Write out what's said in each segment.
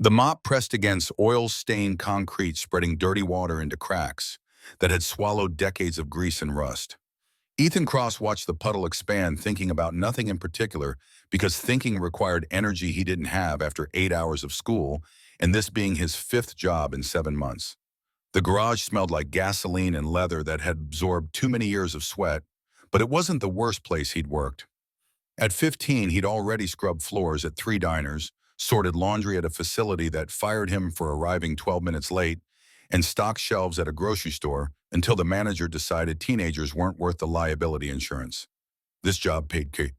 The mop pressed against oil-stained concrete, spreading dirty water into cracks that had swallowed decades of grease and rust. Ethan Cross watched the puddle expand, thinking about nothing in particular, because thinking required energy he didn't have after 8 hours of school, and this being his fifth job in 7 months. The garage smelled like gasoline and leather that had absorbed too many years of sweat, but it wasn't the worst place he'd worked. At 15, he'd already scrubbed floors at 3 diners, sorted laundry at a facility that fired him for arriving 12 minutes late, and stocked shelves at a grocery store until the manager decided teenagers weren't worth the liability insurance. This job paid Kate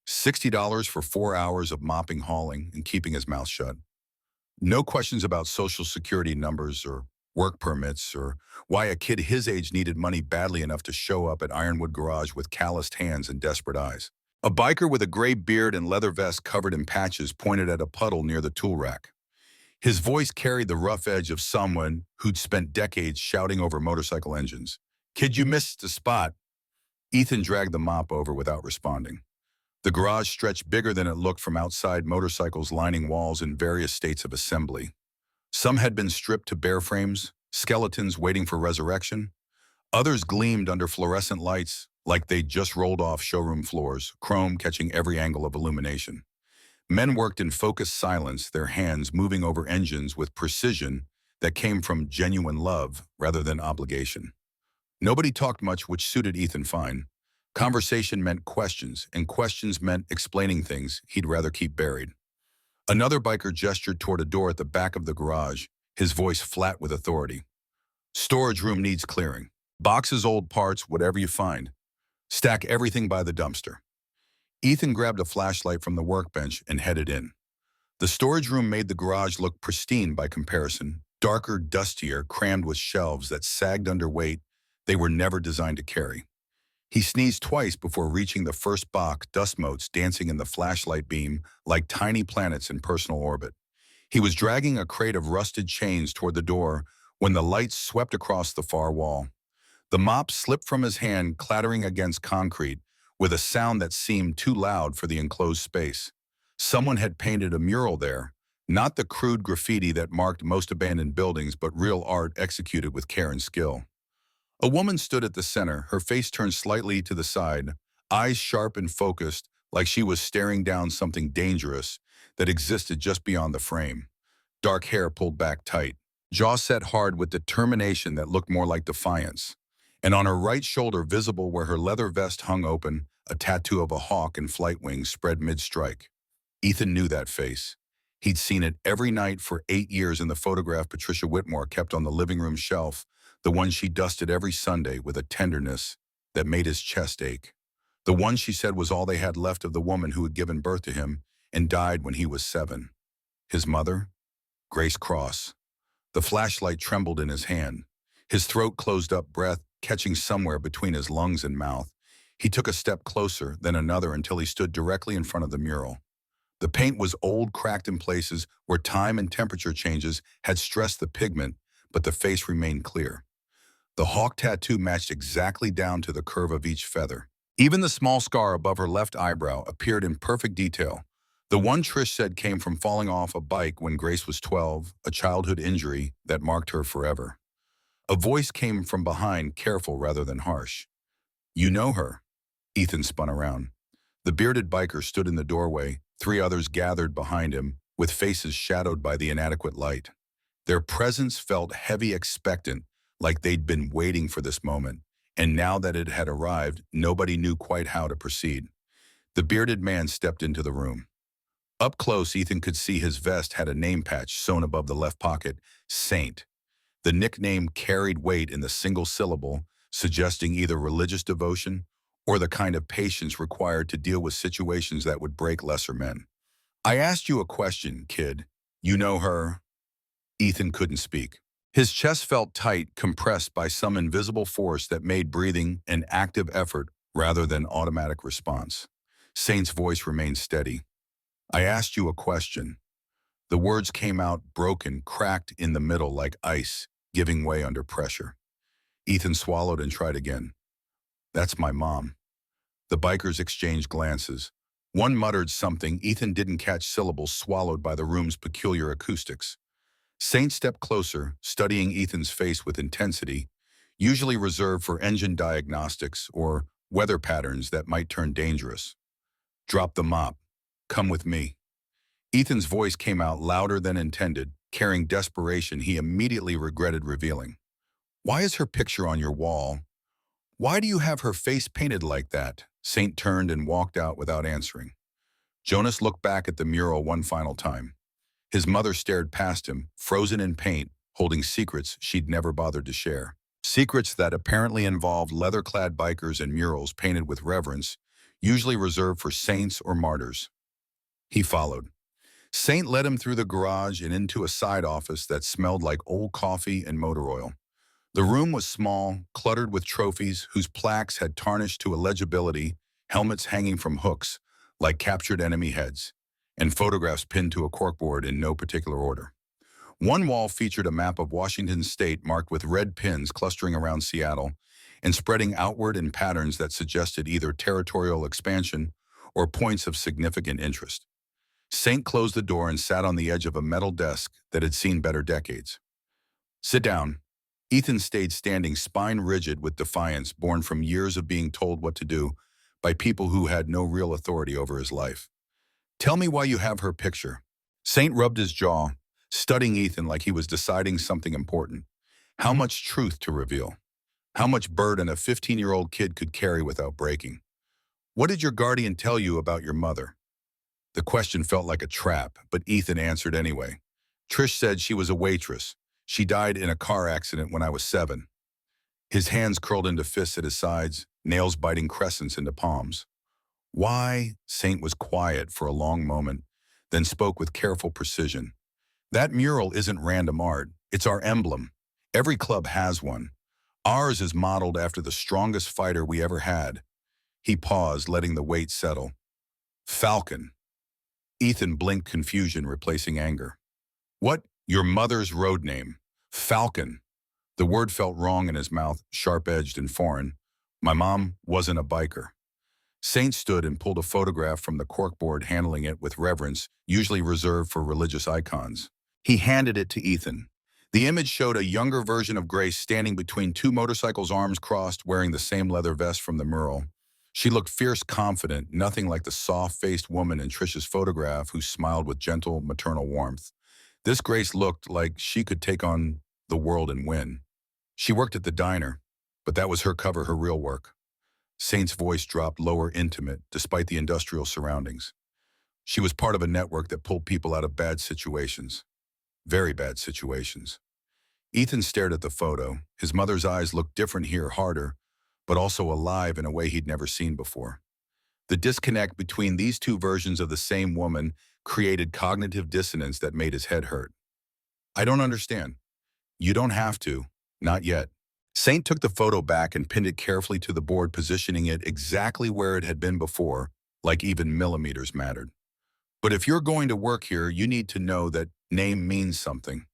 $60 for 4 hours of mopping, hauling, and keeping his mouth shut. No questions about social security numbers or work permits or why a kid his age needed money badly enough to show up at Ironwood Garage with calloused hands and desperate eyes. A biker with a gray beard and leather vest covered in patches pointed at a puddle near the tool rack. His voice carried the rough edge of someone who'd spent decades shouting over motorcycle engines. "Kid, you missed the spot." Ethan dragged the mop over without responding. The garage stretched bigger than it looked from outside, motorcycles lining walls in various states of assembly. Some had been stripped to bare frames, skeletons waiting for resurrection. Others gleamed under fluorescent lights like they'd just rolled off showroom floors, chrome catching every angle of illumination. Men worked in focused silence, their hands moving over engines with precision that came from genuine love rather than obligation. Nobody talked much, which suited Ethan fine. Conversation meant questions, and questions meant explaining things he'd rather keep buried. Another biker gestured toward a door at the back of the garage, his voice flat with authority. "Storage room needs clearing. Boxes, old parts, whatever you find. Stack everything by the dumpster." Ethan grabbed a flashlight from the workbench and headed in. The storage room made the garage look pristine by comparison, darker, dustier, crammed with shelves that sagged under weight they were never designed to carry. He sneezed twice before reaching the first box, dust motes dancing in the flashlight beam like tiny planets in personal orbit. He was dragging a crate of rusted chains toward the door when the lights swept across the far wall. The mop slipped from his hand, clattering against concrete, with a sound that seemed too loud for the enclosed space. Someone had painted a mural there, not the crude graffiti that marked most abandoned buildings, but real art executed with care and skill. A woman stood at the center, her face turned slightly to the side, eyes sharp and focused, like she was staring down something dangerous that existed just beyond the frame. Dark hair pulled back tight, jaw set hard with determination that looked more like defiance. And on her right shoulder, visible where her leather vest hung open, a tattoo of a hawk and flight wings spread mid-strike. Ethan knew that face. He'd seen it every night for 8 years in the photograph Patricia Whitmore kept on the living room shelf, the one she dusted every Sunday with a tenderness that made his chest ache. The one she said was all they had left of the woman who had given birth to him and died when he was 7. His mother? Grace Cross. The flashlight trembled in his hand. His throat closed up, breath catching somewhere between his lungs and mouth. He took a step closer, then another, until he stood directly in front of the mural. The paint was old, cracked in places where time and temperature changes had stressed the pigment, but the face remained clear. The hawk tattoo matched exactly down to the curve of each feather. Even the small scar above her left eyebrow appeared in perfect detail. The one Trish said came from falling off a bike when Grace was 12, a childhood injury that marked her forever. A voice came from behind, careful rather than harsh. "You know her." Ethan spun around. The bearded biker stood in the doorway, 3 others gathered behind him, with faces shadowed by the inadequate light. Their presence felt heavy, expectant, like they'd been waiting for this moment, and now that it had arrived, nobody knew quite how to proceed. The bearded man stepped into the room. Up close, Ethan could see his vest had a name patch sewn above the left pocket, Saint. The nickname carried weight in the single syllable, suggesting either religious devotion or the kind of patience required to deal with situations that would break lesser men. "I asked you a question, kid. You know her?" Ethan couldn't speak. His chest felt tight, compressed by some invisible force that made breathing an active effort rather than automatic response. Saint's voice remained steady. "I asked you a question." The words came out broken, cracked in the middle like ice, giving way under pressure. Ethan swallowed and tried again. "That's my mom." The bikers exchanged glances. One muttered something Ethan didn't catch, syllables swallowed by the room's peculiar acoustics. Saint stepped closer, studying Ethan's face with intensity, usually reserved for engine diagnostics or weather patterns that might turn dangerous. Drop the mop. Come with me. Ethan's voice came out louder than intended, carrying desperation he immediately regretted revealing. Why is her picture on your wall? Why do you have her face painted like that? Saint turned and walked out without answering. Jonas looked back at the mural one final time. His mother stared past him, frozen in paint, holding secrets she'd never bothered to share. Secrets that apparently involved leather-clad bikers and murals painted with reverence, usually reserved for saints or martyrs. He followed. Saint led him through the garage and into a side office that smelled like old coffee and motor oil. The room was small, cluttered with trophies whose plaques had tarnished to illegibility, helmets hanging from hooks, like captured enemy heads, and photographs pinned to a corkboard in no particular order. One wall featured a map of Washington state marked with red pins clustering around Seattle and spreading outward in patterns that suggested either territorial expansion or points of significant interest. Saint closed the door and sat on the edge of a metal desk that had seen better decades. Sit down. Ethan stayed standing, spine rigid with defiance born from years of being told what to do by people who had no real authority over his life. Tell me why you have her picture. Saint rubbed his jaw, studying Ethan like he was deciding something important. How much truth to reveal? How much burden a 15-year-old kid could carry without breaking? What did your guardian tell you about your mother? The question felt like a trap, but Ethan answered anyway. Trish said she was a waitress. She died in a car accident when I was 7. His hands curled into fists at his sides, nails biting crescents into palms. Why? Saint was quiet for a long moment, then spoke with careful precision. That mural isn't random art. It's our emblem. Every club has one. Ours is modeled after the strongest fighter we ever had. He paused, letting the weight settle. Falcon. Ethan blinked confusion, replacing anger. What? Your mother's road name. Falcon. The word felt wrong in his mouth, sharp-edged and foreign. My mom wasn't a biker. Saint stood and pulled a photograph from the corkboard, handling it with reverence, usually reserved for religious icons. He handed it to Ethan. The image showed a younger version of Grace standing between two motorcycles, arms crossed, wearing the same leather vest from the mural. She looked fierce, confident, nothing like the soft-faced woman in Trish's photograph who smiled with gentle, maternal warmth. This Grace looked like she could take on the world and win. She worked at the diner, but that was her cover, her real work. Saint's voice dropped lower, intimate, despite the industrial surroundings. She was part of a network that pulled people out of bad situations. Very bad situations. Ethan stared at the photo. His mother's eyes looked different here, harder, but also alive in a way he'd never seen before. The disconnect between these two versions of the same woman created cognitive dissonance that made his head hurt. I don't understand. You don't have to. Not yet. Saint took the photo back and pinned it carefully to the board, positioning it exactly where it had been before, like even millimeters mattered. But if you're going to work here, you need to know that name means something.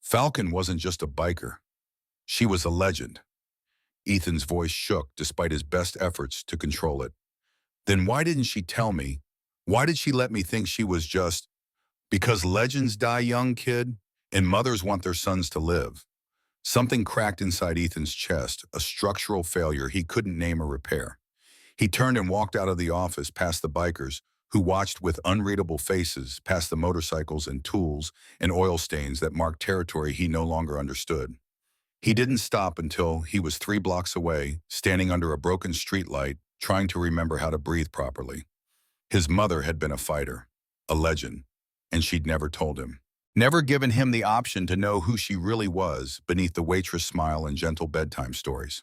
Falcon wasn't just a biker. She was a legend. Ethan's voice shook despite his best efforts to control it. Then why didn't she tell me? Why did she let me think she was just... Because legends die young, kid, and mothers want their sons to live. Something cracked inside Ethan's chest, a structural failure he couldn't name or repair. He turned and walked out of the office past the bikers, who watched with unreadable faces, past the motorcycles and tools and oil stains that marked territory he no longer understood. He didn't stop until he was 3 blocks away, standing under a broken streetlight, trying to remember how to breathe properly. His mother had been a fighter, a legend, and she'd never told him. Never given him the option to know who she really was beneath the waitress smile and gentle bedtime stories.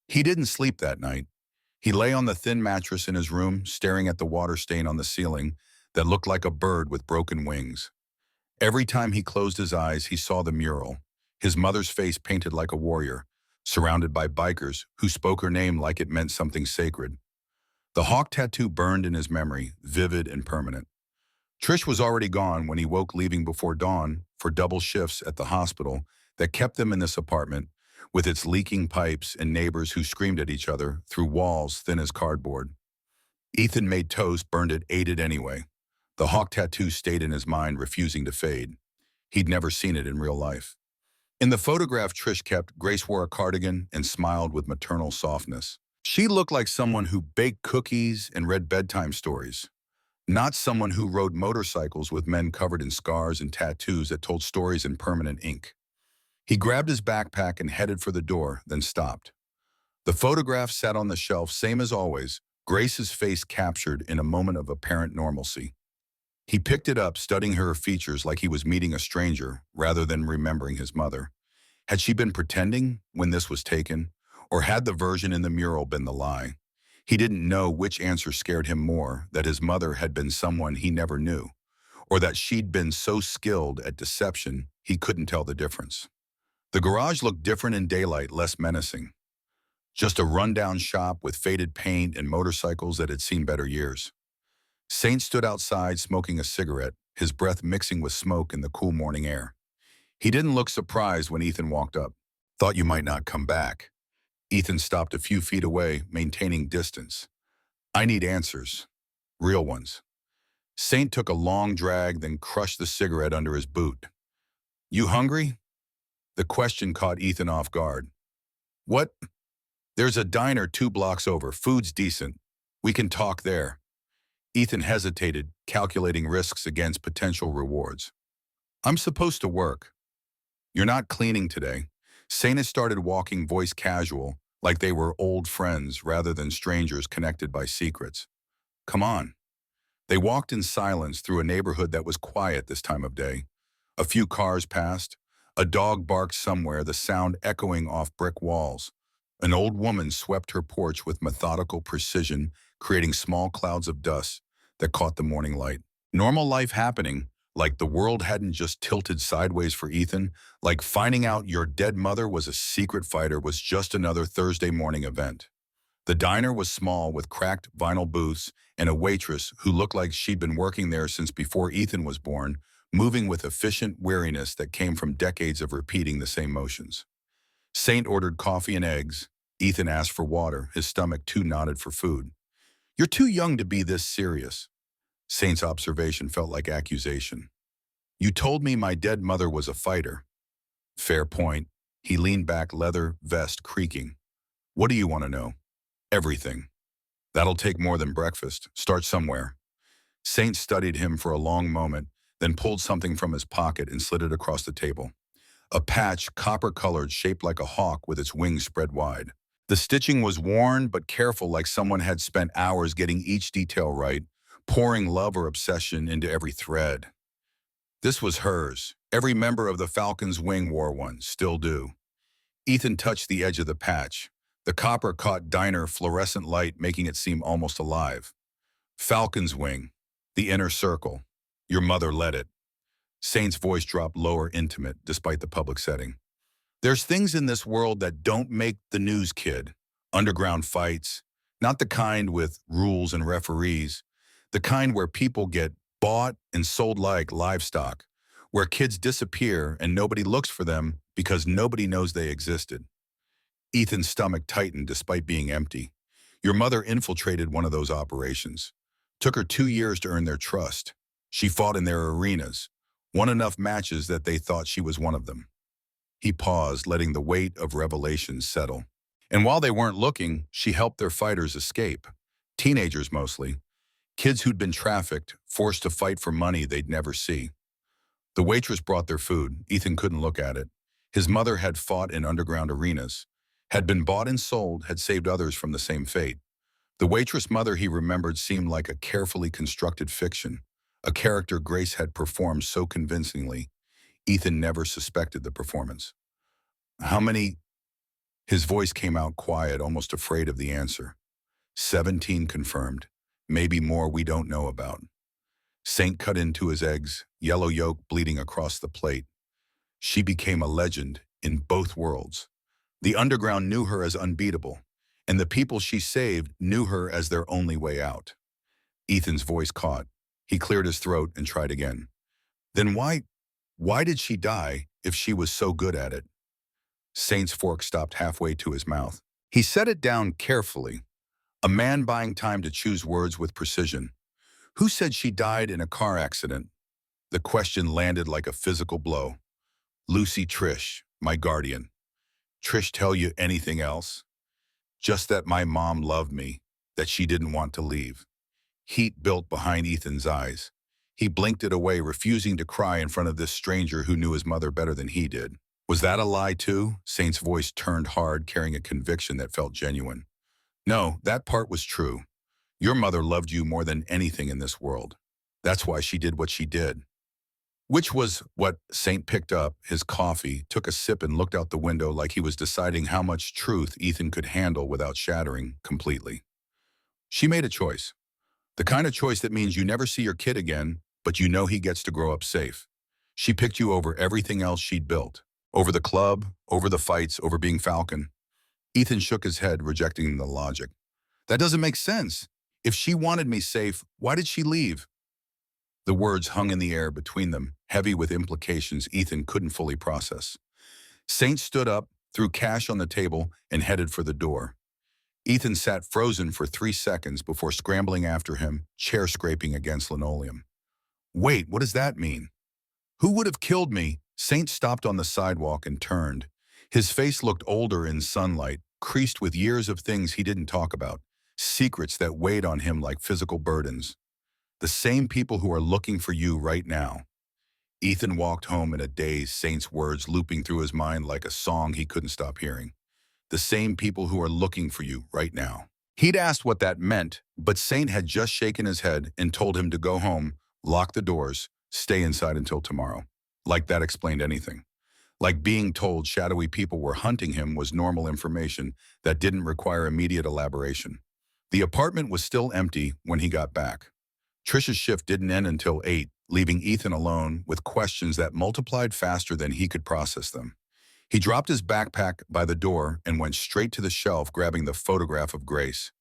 He didn't sleep that night. He lay on the thin mattress in his room, staring at the water stain on the ceiling that looked like a bird with broken wings. Every time he closed his eyes, he saw the mural, his mother's face painted like a warrior, surrounded by bikers who spoke her name like it meant something sacred. The hawk tattoo burned in his memory, vivid and permanent. Trish was already gone when he woke, leaving before dawn for double shifts at the hospital that kept them in this apartment, with its leaking pipes and neighbors who screamed at each other through walls thin as cardboard. Ethan made toast, burned it, ate it anyway. The hawk tattoo stayed in his mind, refusing to fade. He'd never seen it in real life. In the photograph Trish kept, Grace wore a cardigan and smiled with maternal softness. She looked like someone who baked cookies and read bedtime stories, not someone who rode motorcycles with men covered in scars and tattoos that told stories in permanent ink. He grabbed his backpack and headed for the door, then stopped. The photograph sat on the shelf, same as always, Grace's face captured in a moment of apparent normalcy. He picked it up, studying her features like he was meeting a stranger rather than remembering his mother. Had she been pretending when this was taken, or had the version in the mural been the lie? He didn't know which answer scared him more, that his mother had been someone he never knew, or that she'd been so skilled at deception he couldn't tell the difference. The garage looked different in daylight, less menacing. Just a rundown shop with faded paint and motorcycles that had seen better years. Saint stood outside smoking a cigarette, his breath mixing with smoke in the cool morning air. He didn't look surprised when Ethan walked up. Thought you might not come back. Ethan stopped a few feet away, maintaining distance. I need answers. Real ones. Saint took a long drag, then crushed the cigarette under his boot. You hungry? The question caught Ethan off guard. What? There's a diner 2 blocks over. Food's decent. We can talk there. Ethan hesitated, calculating risks against potential rewards. I'm supposed to work. You're not cleaning today. Saint started walking, voice casual, like they were old friends rather than strangers connected by secrets. Come on. They walked in silence through a neighborhood that was quiet this time of day. A few cars passed. A dog barked somewhere, the sound echoing off brick walls. An old woman swept her porch with methodical precision, creating small clouds of dust that caught the morning light. Normal life happening, like the world hadn't just tilted sideways for Ethan, like finding out your dead mother was a secret fighter was just another Thursday morning event. The diner was small with cracked vinyl booths and a waitress who looked like she'd been working there since before Ethan was born, moving with efficient weariness that came from decades of repeating the same motions. Saint ordered coffee and eggs. Ethan asked for water, his stomach too knotted for food. You're too young to be this serious. Saint's observation felt like accusation. You told me my dead mother was a fighter. Fair point. He leaned back, leather vest creaking. What do you want to know? Everything. That'll take more than breakfast. Start somewhere. Saint studied him for a long moment, then pulled something from his pocket and slid it across the table. A patch, copper-colored, shaped like a hawk with its wings spread wide. The stitching was worn but careful, like someone had spent hours getting each detail right, pouring love or obsession into every thread. This was hers. Every member of the Falcon's wing wore one, still do. Ethan touched the edge of the patch. The copper caught diner fluorescent light, making it seem almost alive. Falcon's wing. The inner circle. Your mother led it. Saint's voice dropped lower, intimate, despite the public setting. There's things in this world that don't make the news, kid. Underground fights. Not the kind with rules and referees. The kind where people get bought and sold like livestock. Where kids disappear and nobody looks for them because nobody knows they existed. Ethan's stomach tightened despite being empty. Your mother infiltrated one of those operations. Took her 2 years to earn their trust. She fought in their arenas. Won enough matches that they thought she was one of them. He paused, letting the weight of revelations settle. And while they weren't looking, she helped their fighters escape. Teenagers mostly. Kids who'd been trafficked, forced to fight for money they'd never see. The waitress brought their food. Ethan couldn't look at it. His mother had fought in underground arenas. Had been bought and sold, had saved others from the same fate. The waitress mother he remembered seemed like a carefully constructed fiction. A character Grace had performed so convincingly, Ethan never suspected the performance. How many? His voice came out quiet, almost afraid of the answer. 17 confirmed. Maybe more we don't know about. Saint cut into his eggs, yellow yolk bleeding across the plate. She became a legend in both worlds. The underground knew her as unbeatable, and the people she saved knew her as their only way out. Ethan's voice caught. He cleared his throat and tried again. Then why did she die if she was so good at it? Saint's fork stopped halfway to his mouth. He set it down carefully. A man buying time to choose words with precision. Who said she died in a car accident? The question landed like a physical blow. Lucy Trish, my guardian. Trish tell you anything else? Just that my mom loved me, that she didn't want to leave. Heat built behind Ethan's eyes. He blinked it away, refusing to cry in front of this stranger who knew his mother better than he did. Was that a lie too? Saint's voice turned hard, carrying a conviction that felt genuine. No, that part was true. Your mother loved you more than anything in this world. That's why she did what she did. Which was what Saint picked up his coffee, took a sip and looked out the window like he was deciding how much truth Ethan could handle without shattering completely. She made a choice. The kind of choice that means you never see your kid again, but you know he gets to grow up safe. She picked you over everything else she'd built. Over the club, over the fights, over being Falcon. Ethan shook his head, rejecting the logic. That doesn't make sense. If she wanted me safe, why did she leave? The words hung in the air between them, heavy with implications Ethan couldn't fully process. Saint stood up, threw cash on the table, and headed for the door. Ethan sat frozen for 3 seconds before scrambling after him, chair scraping against linoleum. Wait, what does that mean? Who would have killed me? Saint stopped on the sidewalk and turned. His face looked older in sunlight, creased with years of things he didn't talk about, secrets that weighed on him like physical burdens. The same people who are looking for you right now. Ethan walked home in a daze, Saint's words looping through his mind like a song he couldn't stop hearing. The same people who are looking for you right now. He'd asked what that meant, but Saint had just shaken his head and told him to go home, lock the doors, stay inside until tomorrow. Like that explained anything. Like being told shadowy people were hunting him was normal information that didn't require immediate elaboration. The apartment was still empty when he got back. Trish's shift didn't end until 8, leaving Ethan alone with questions that multiplied faster than he could process them. He dropped his backpack by the door and went straight to the shelf, grabbing the photograph of Grace.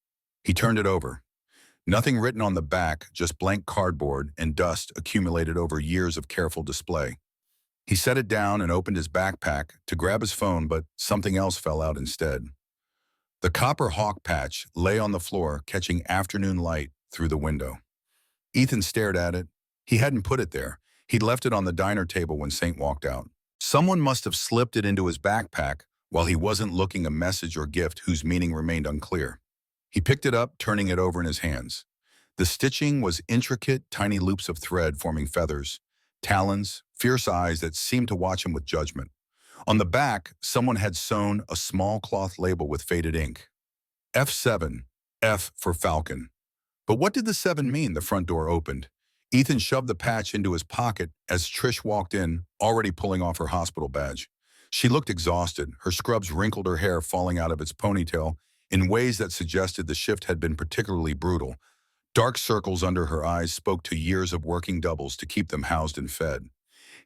He turned it over. Nothing written on the back, just blank cardboard and dust accumulated over years of careful display. He set it down and opened his backpack to grab his phone, but something else fell out instead. The copper hawk patch lay on the floor, catching afternoon light through the window. Ethan stared at it. He hadn't put it there. He'd left it on the diner table when Saint walked out. Someone must have slipped it into his backpack while he wasn't looking, a message or gift whose meaning remained unclear. He picked it up, turning it over in his hands. The stitching was intricate, tiny loops of thread forming feathers, talons, fierce eyes that seemed to watch him with judgment. On the back, someone had sewn a small cloth label with faded ink. F7, F for Falcon. But what did the 7 mean? The front door opened. Ethan shoved the patch into his pocket as Trish walked in, already pulling off her hospital badge. She looked exhausted, her scrubs wrinkled, her hair falling out of its ponytail in ways that suggested the shift had been particularly brutal. Dark circles under her eyes spoke to years of working doubles to keep them housed and fed.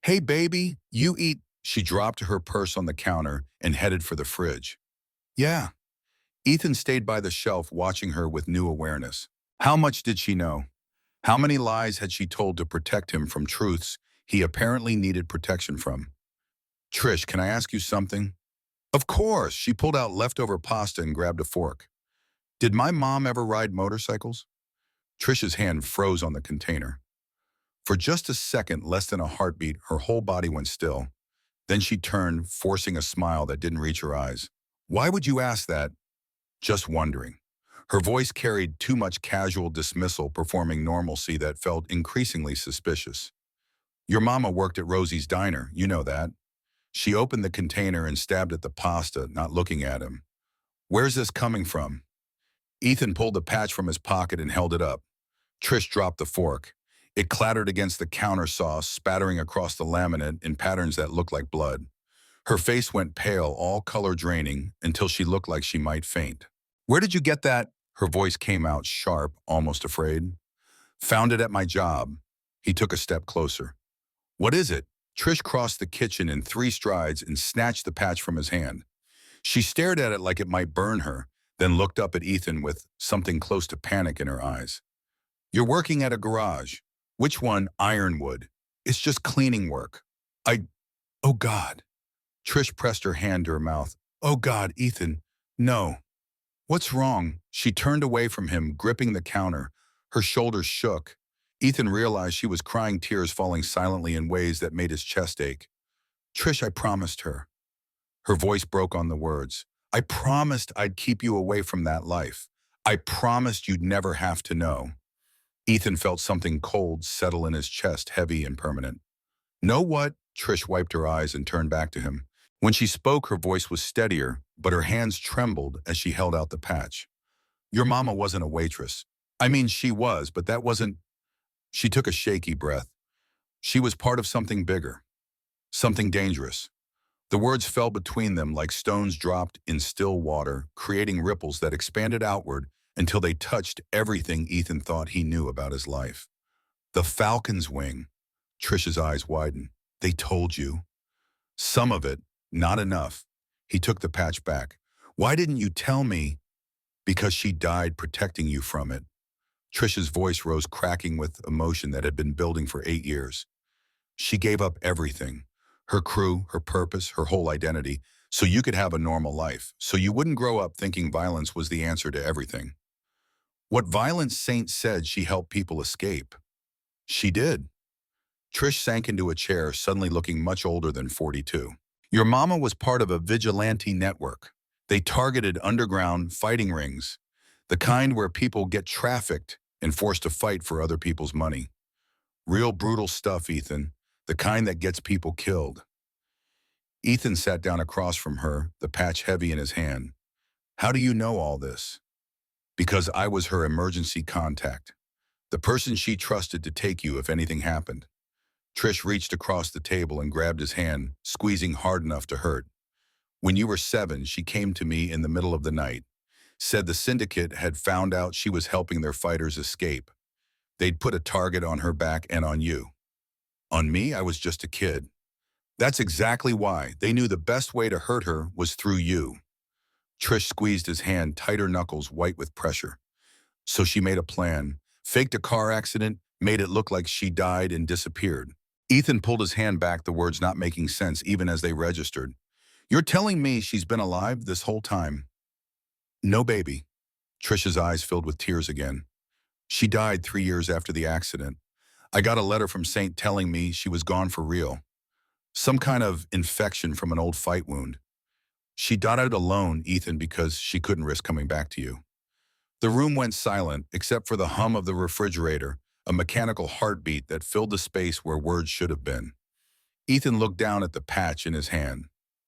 Hey baby, you eat. She dropped her purse on the counter and headed for the fridge. Yeah. Ethan stayed by the shelf, watching her with new awareness. How much did she know? How many lies had she told to protect him from truths he apparently needed protection from? Trish, can I ask you something? Of course. She pulled out leftover pasta and grabbed a fork. Did my mom ever ride motorcycles? Trish's hand froze on the container. For just a second, less than a heartbeat, her whole body went still. Then she turned, forcing a smile that didn't reach her eyes. Why would you ask that? Just wondering. Her voice carried too much casual dismissal, performing normalcy that felt increasingly suspicious. Your mama worked at Rosie's diner, you know that. She opened the container and stabbed at the pasta, not looking at him. Where's this coming from? Ethan pulled the patch from his pocket and held it up. Trish dropped the fork. It clattered against the counter sauce, spattering across the laminate in patterns that looked like blood. Her face went pale, all color draining, until she looked like she might faint. Where did you get that? Her voice came out sharp, almost afraid. Found it at my job. He took a step closer. What is it? Trish crossed the kitchen in 3 strides and snatched the patch from his hand. She stared at it like it might burn her, then looked up at Ethan with something close to panic in her eyes. You're working at a garage. Which one? Ironwood. It's just cleaning work. Oh God. Trish pressed her hand to her mouth. Oh God, Ethan, no. What's wrong? She turned away from him, gripping the counter. Her shoulders shook. Ethan realized she was crying, tears falling silently in ways that made his chest ache. Trish, I promised her. Her voice broke on the words. I promised I'd keep you away from that life. I promised you'd never have to know. Ethan felt something cold settle in his chest, heavy and permanent. Know what? Trish wiped her eyes and turned back to him. When she spoke, her voice was steadier, but her hands trembled as she held out the patch. Your mama wasn't a waitress. I mean, she was, but that wasn't... She took a shaky breath. She was part of something bigger, something dangerous. The words fell between them like stones dropped in still water, creating ripples that expanded outward until they touched everything Ethan thought he knew about his life. The falcon's wing. Trish's eyes widened. They told you. Some of it, not enough. He took the patch back. Why didn't you tell me? Because she died protecting you from it. Trish's voice rose, cracking with emotion that had been building for 8 years. She gave up everything. Her crew, her purpose, her whole identity, so you could have a normal life, so you wouldn't grow up thinking violence was the answer to everything. What Violent Saint said she helped people escape. She did. Trish sank into a chair, suddenly looking much older than 42. Your mama was part of a vigilante network. They targeted underground fighting rings, the kind where people get trafficked and forced to fight for other people's money. Real brutal stuff, Ethan, the kind that gets people killed. Ethan sat down across from her, the patch heavy in his hand. How do you know all this? Because I was her emergency contact, the person she trusted to take you if anything happened. Trish reached across the table and grabbed his hand, squeezing hard enough to hurt. When you were 7, she came to me in the middle of the night, said the syndicate had found out she was helping their fighters escape. They'd put a target on her back and on you. On me, I was just a kid. That's exactly why. They knew the best way to hurt her was through you. Trish squeezed his hand, tighter knuckles white with pressure. So she made a plan, faked a car accident, made it look like she died and disappeared. Ethan pulled his hand back, the words not making sense even as they registered. You're telling me she's been alive this whole time? No, baby. Trish's eyes filled with tears again. She died 3 years after the accident. I got a letter from Saint telling me she was gone for real. Some kind of infection from an old fight wound. She died alone, Ethan, because she couldn't risk coming back to you. The room went silent, except for the hum of the refrigerator, a mechanical heartbeat that filled the space where words should have been. Ethan looked down at the patch in his hand.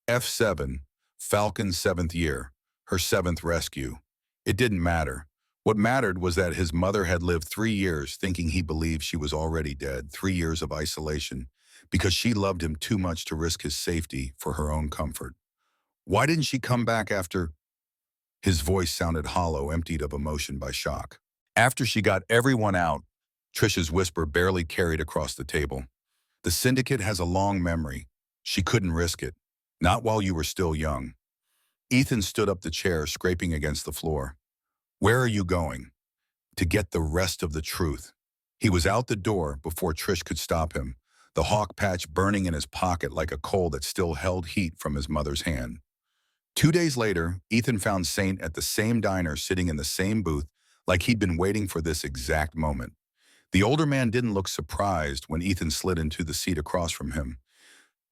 F7, Falcon's 7th year, her 7th rescue. It didn't matter. What mattered was that his mother had lived 3 years thinking he believed she was already dead, 3 years of isolation, because she loved him too much to risk his safety for her own comfort. Why didn't she come back after? His voice sounded hollow, emptied of emotion by shock. After she got everyone out, Trish's whisper barely carried across the table. The syndicate has a long memory. She couldn't risk it. Not while you were still young. Ethan stood up the chair, scraping against the floor. Where are you going? To get the rest of the truth. He was out the door before Trish could stop him, the hawk patch burning in his pocket like a coal that still held heat from his mother's hand. 2 days later, Ethan found Saint at the same diner, sitting in the same booth, like he'd been waiting for this exact moment. The older man didn't look surprised when Ethan slid into the seat across from him.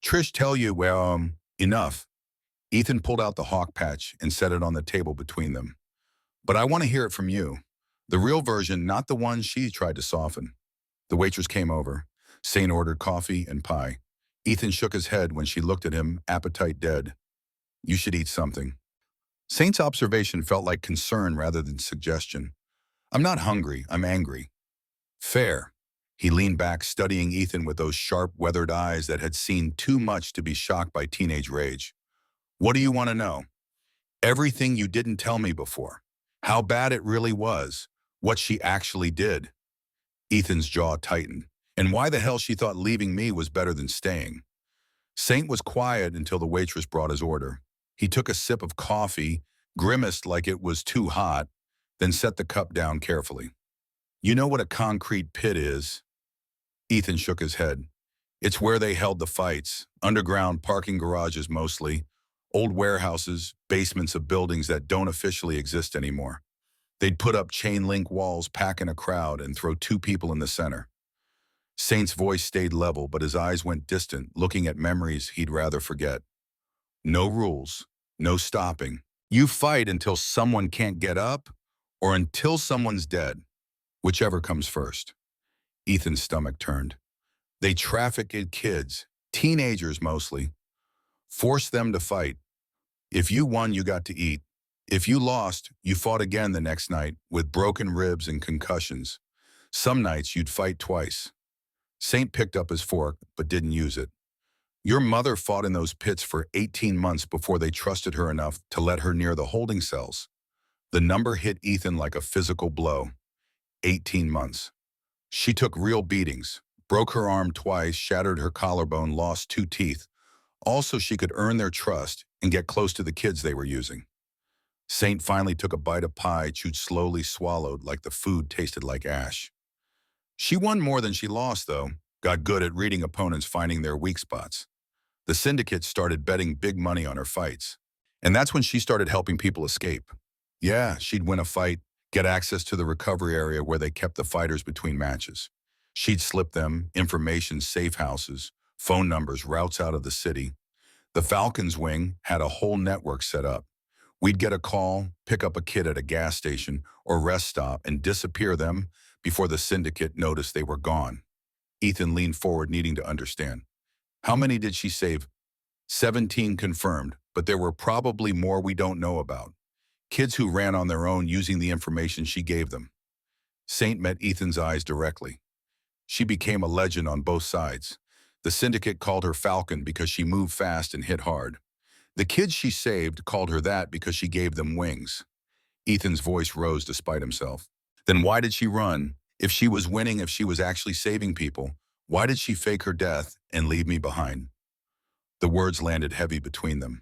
Trish tell you, well, enough. Ethan pulled out the hawk patch and set it on the table between them. But I want to hear it from you. The real version, not the one she tried to soften. The waitress came over. Saint ordered coffee and pie. Ethan shook his head when she looked at him, appetite dead. You should eat something. Saint's observation felt like concern rather than suggestion. I'm not hungry, I'm angry. Fair. He leaned back, studying Ethan with those sharp, weathered eyes that had seen too much to be shocked by teenage rage. What do you want to know? Everything you didn't tell me before. How bad it really was. What she actually did. Ethan's jaw tightened. And why the hell she thought leaving me was better than staying. Saint was quiet until the waitress brought his order. He took a sip of coffee, grimaced like it was too hot, then set the cup down carefully. You know what a concrete pit is? Ethan shook his head. It's where they held the fights, underground parking garages mostly, Old warehouses, basements of buildings that don't officially exist anymore. They'd put up chain link walls, pack in a crowd, and throw two people in the center. Saint's voice stayed level, but his eyes went distant, looking at memories he'd rather forget. No rules, no stopping. You fight until someone can't get up or until someone's dead, whichever comes first. Ethan's stomach turned. They trafficked kids, teenagers mostly, forced them to fight. If you won, you got to eat. If you lost, you fought again the next night with broken ribs and concussions. Some nights you'd fight twice. Saint picked up his fork, but didn't use it. Your mother fought in those pits for 18 months before they trusted her enough to let her near the holding cells. The number hit Ethan like a physical blow. 18 months. She took real beatings, broke her arm twice, shattered her collarbone, lost 2 teeth. Also, she could earn their trust and get close to the kids they were using. Saint finally took a bite of pie, chewed slowly, swallowed like the food tasted like ash. She won more than she lost, though, got good at reading opponents, finding their weak spots. The syndicate started betting big money on her fights. And that's when she started helping people escape. Yeah, she'd win a fight, get access to the recovery area where they kept the fighters between matches. She'd slip them information, safe houses, phone numbers, routes out of the city. The Falcons wing had a whole network set up. We'd get a call, pick up a kid at a gas station or rest stop and disappear them before the syndicate noticed they were gone. Ethan leaned forward, needing to understand. How many did she save? 17 confirmed, but there were probably more we don't know about. Kids who ran on their own using the information she gave them. Saint met Ethan's eyes directly. She became a legend on both sides. The syndicate called her Falcon because she moved fast and hit hard. The kids she saved called her that because she gave them wings. Ethan's voice rose despite himself. Then why did she run? If she was winning, if she was actually saving people, why did she fake her death and leave me behind? The words landed heavy between them.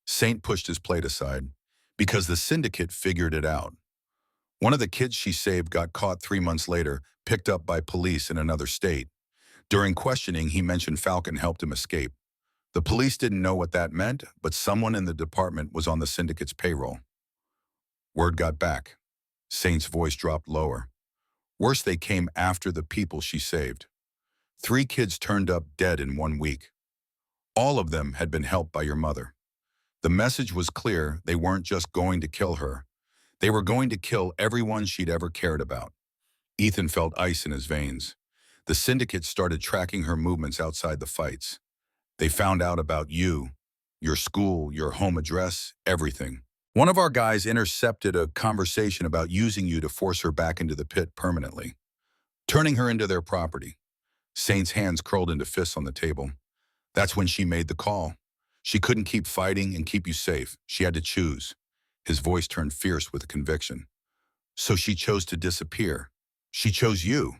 Saint pushed his plate aside. Because the syndicate figured it out. One of the kids she saved got caught 3 months later, picked up by police in another state. During questioning, he mentioned Falcon helped him escape. The police didn't know what that meant, but someone in the department was on the syndicate's payroll. Word got back. Saint's voice dropped lower. Worse, they came after the people she saved. 3 kids turned up dead in 1 week. All of them had been helped by your mother. The message was clear. They weren't just going to kill her. They were going to kill everyone she'd ever cared about. Ethan felt ice in his veins. The syndicate started tracking her movements outside the fights. They found out about you, your school, your home address, everything. One of our guys intercepted a conversation about using you to force her back into the pit permanently, turning her into their property. Saint's hands curled into fists on the table. That's when she made the call. She couldn't keep fighting and keep you safe. She had to choose. His voice turned fierce with conviction. So she chose to disappear. She chose you.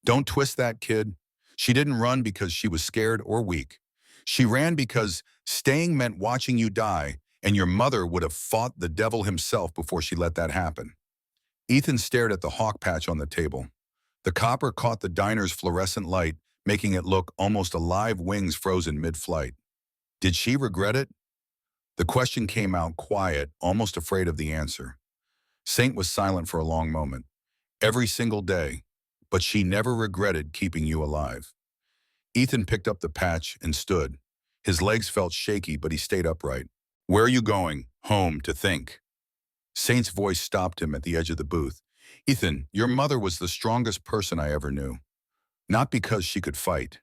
Don't twist that, kid. She didn't run because she was scared or weak. She ran because staying meant watching you die, and your mother would have fought the devil himself before she let that happen. Ethan stared at the hawk patch on the table. The copper caught the diner's fluorescent light, making it look almost alive, wings frozen mid-flight. Did she regret it? The question came out quiet, almost afraid of the answer. Saint was silent for a long moment. Every single day, but she never regretted keeping you alive. Ethan picked up the patch and stood. His legs felt shaky, but he stayed upright. Where are you going? Home, to think. Saint's voice stopped him at the edge of the booth. Ethan, your mother was the strongest person I ever knew. Not because she could fight,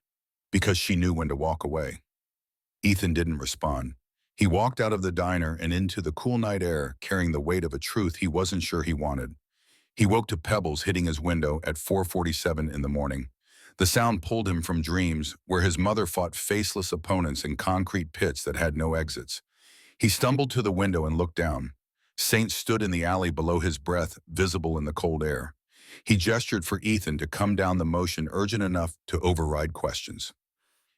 because she knew when to walk away. Ethan didn't respond. He walked out of the diner and into the cool night air, carrying the weight of a truth he wasn't sure he wanted. He woke to pebbles hitting his window at 4:47 in the morning. The sound pulled him from dreams where his mother fought faceless opponents in concrete pits that had no exits. He stumbled to the window and looked down. Saint stood in the alley below his breath, visible in the cold air. He gestured for Ethan to come down the motion, urgent enough to override questions.